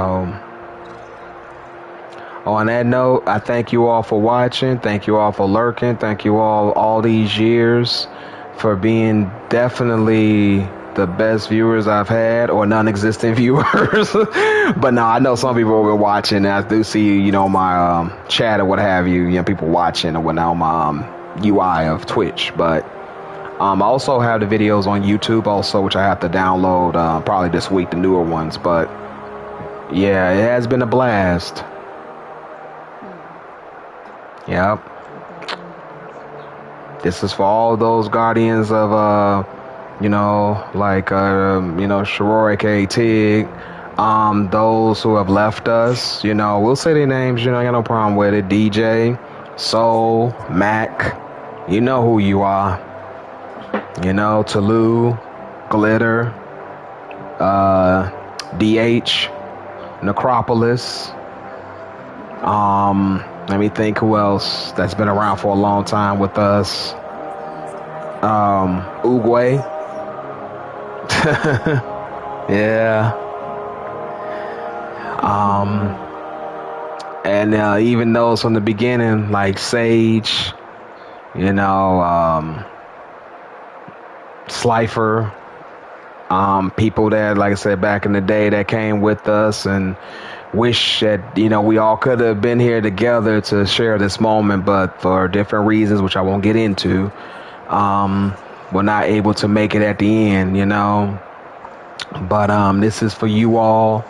on that note, I thank you all for watching. Thank you all for lurking. Thank you all these years for being definitely the best viewers I've had, or non-existent viewers. But no, I know some people have been watching. I do see, you know, my chat or what have you, you know, people watching or whatnot on my UI of Twitch. But I also have the videos on YouTube also, which I have to download probably this week, the newer ones. But yeah, it has been a blast. Yep. This is for all those guardians of you know, like, you know, Shiroi, aka Tig, those who have left us, you know, we'll say their names, you know, I got no problem with it. DJ, Soul, Mac, you know who you are. You know, Tulu, Glitter, DH, Necropolis. Let me think who else that's been around for a long time with us. Uguay. Yeah. And even those from the beginning, like Sage, you know, Slifer, people that, like I said, back in the day that came with us and wish that, you know, we all could have been here together to share this moment, but for different reasons, which I won't get into, we're not able to make it at the end, you know. But this is for you all.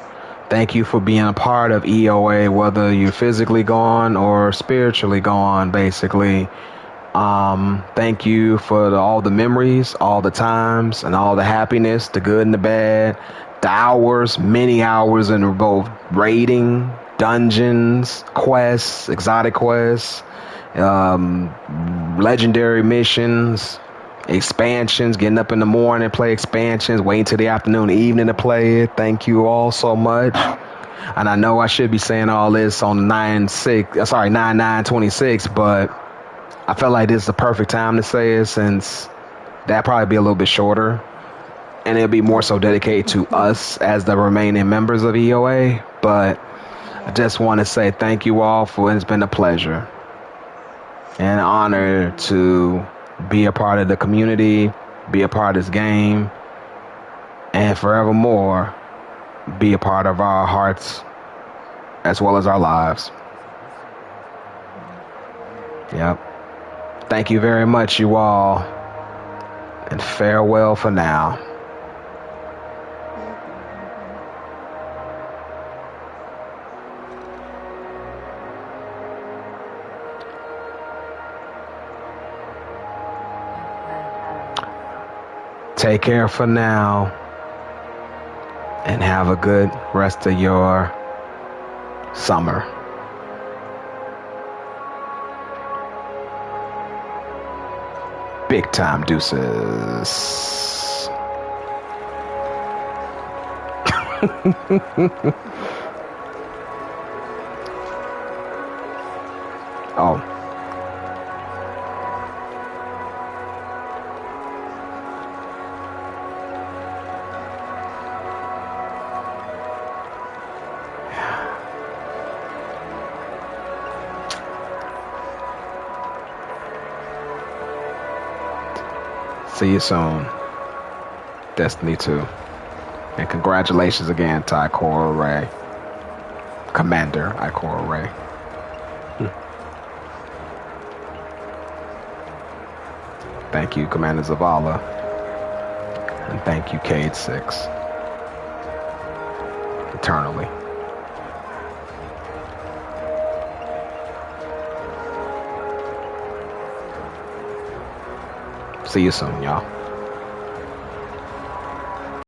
Thank you for being a part of EOA, whether you're physically gone or spiritually gone, basically. Thank you for all the memories, all the times, and all the happiness, the good and the bad, the hours, many hours in both raiding, dungeons, quests, exotic quests, legendary missions, expansions, getting up in the morning, play expansions, waiting till the afternoon, evening to play it. Thank you all so much. And I know I should be saying all this on 9/9/26, but I felt like this is the perfect time to say it, since that'd probably be a little bit shorter. And it'll be more so dedicated to us as the remaining members of EOA. But I just want to say thank you all it's been a pleasure and an honor to be a part of the community, be a part of this game, and forevermore be a part of our hearts as well as our lives. Yep. Thank you very much, you all, and farewell for now. Take care for now, and have a good rest of your summer. Big time deuces. Oh. See you soon, Destiny 2. And congratulations again to Ikora Ray. Commander Ikora Ray. Thank you, Commander Zavala. And thank you, Cade 6. Eternally. See you soon, y'all.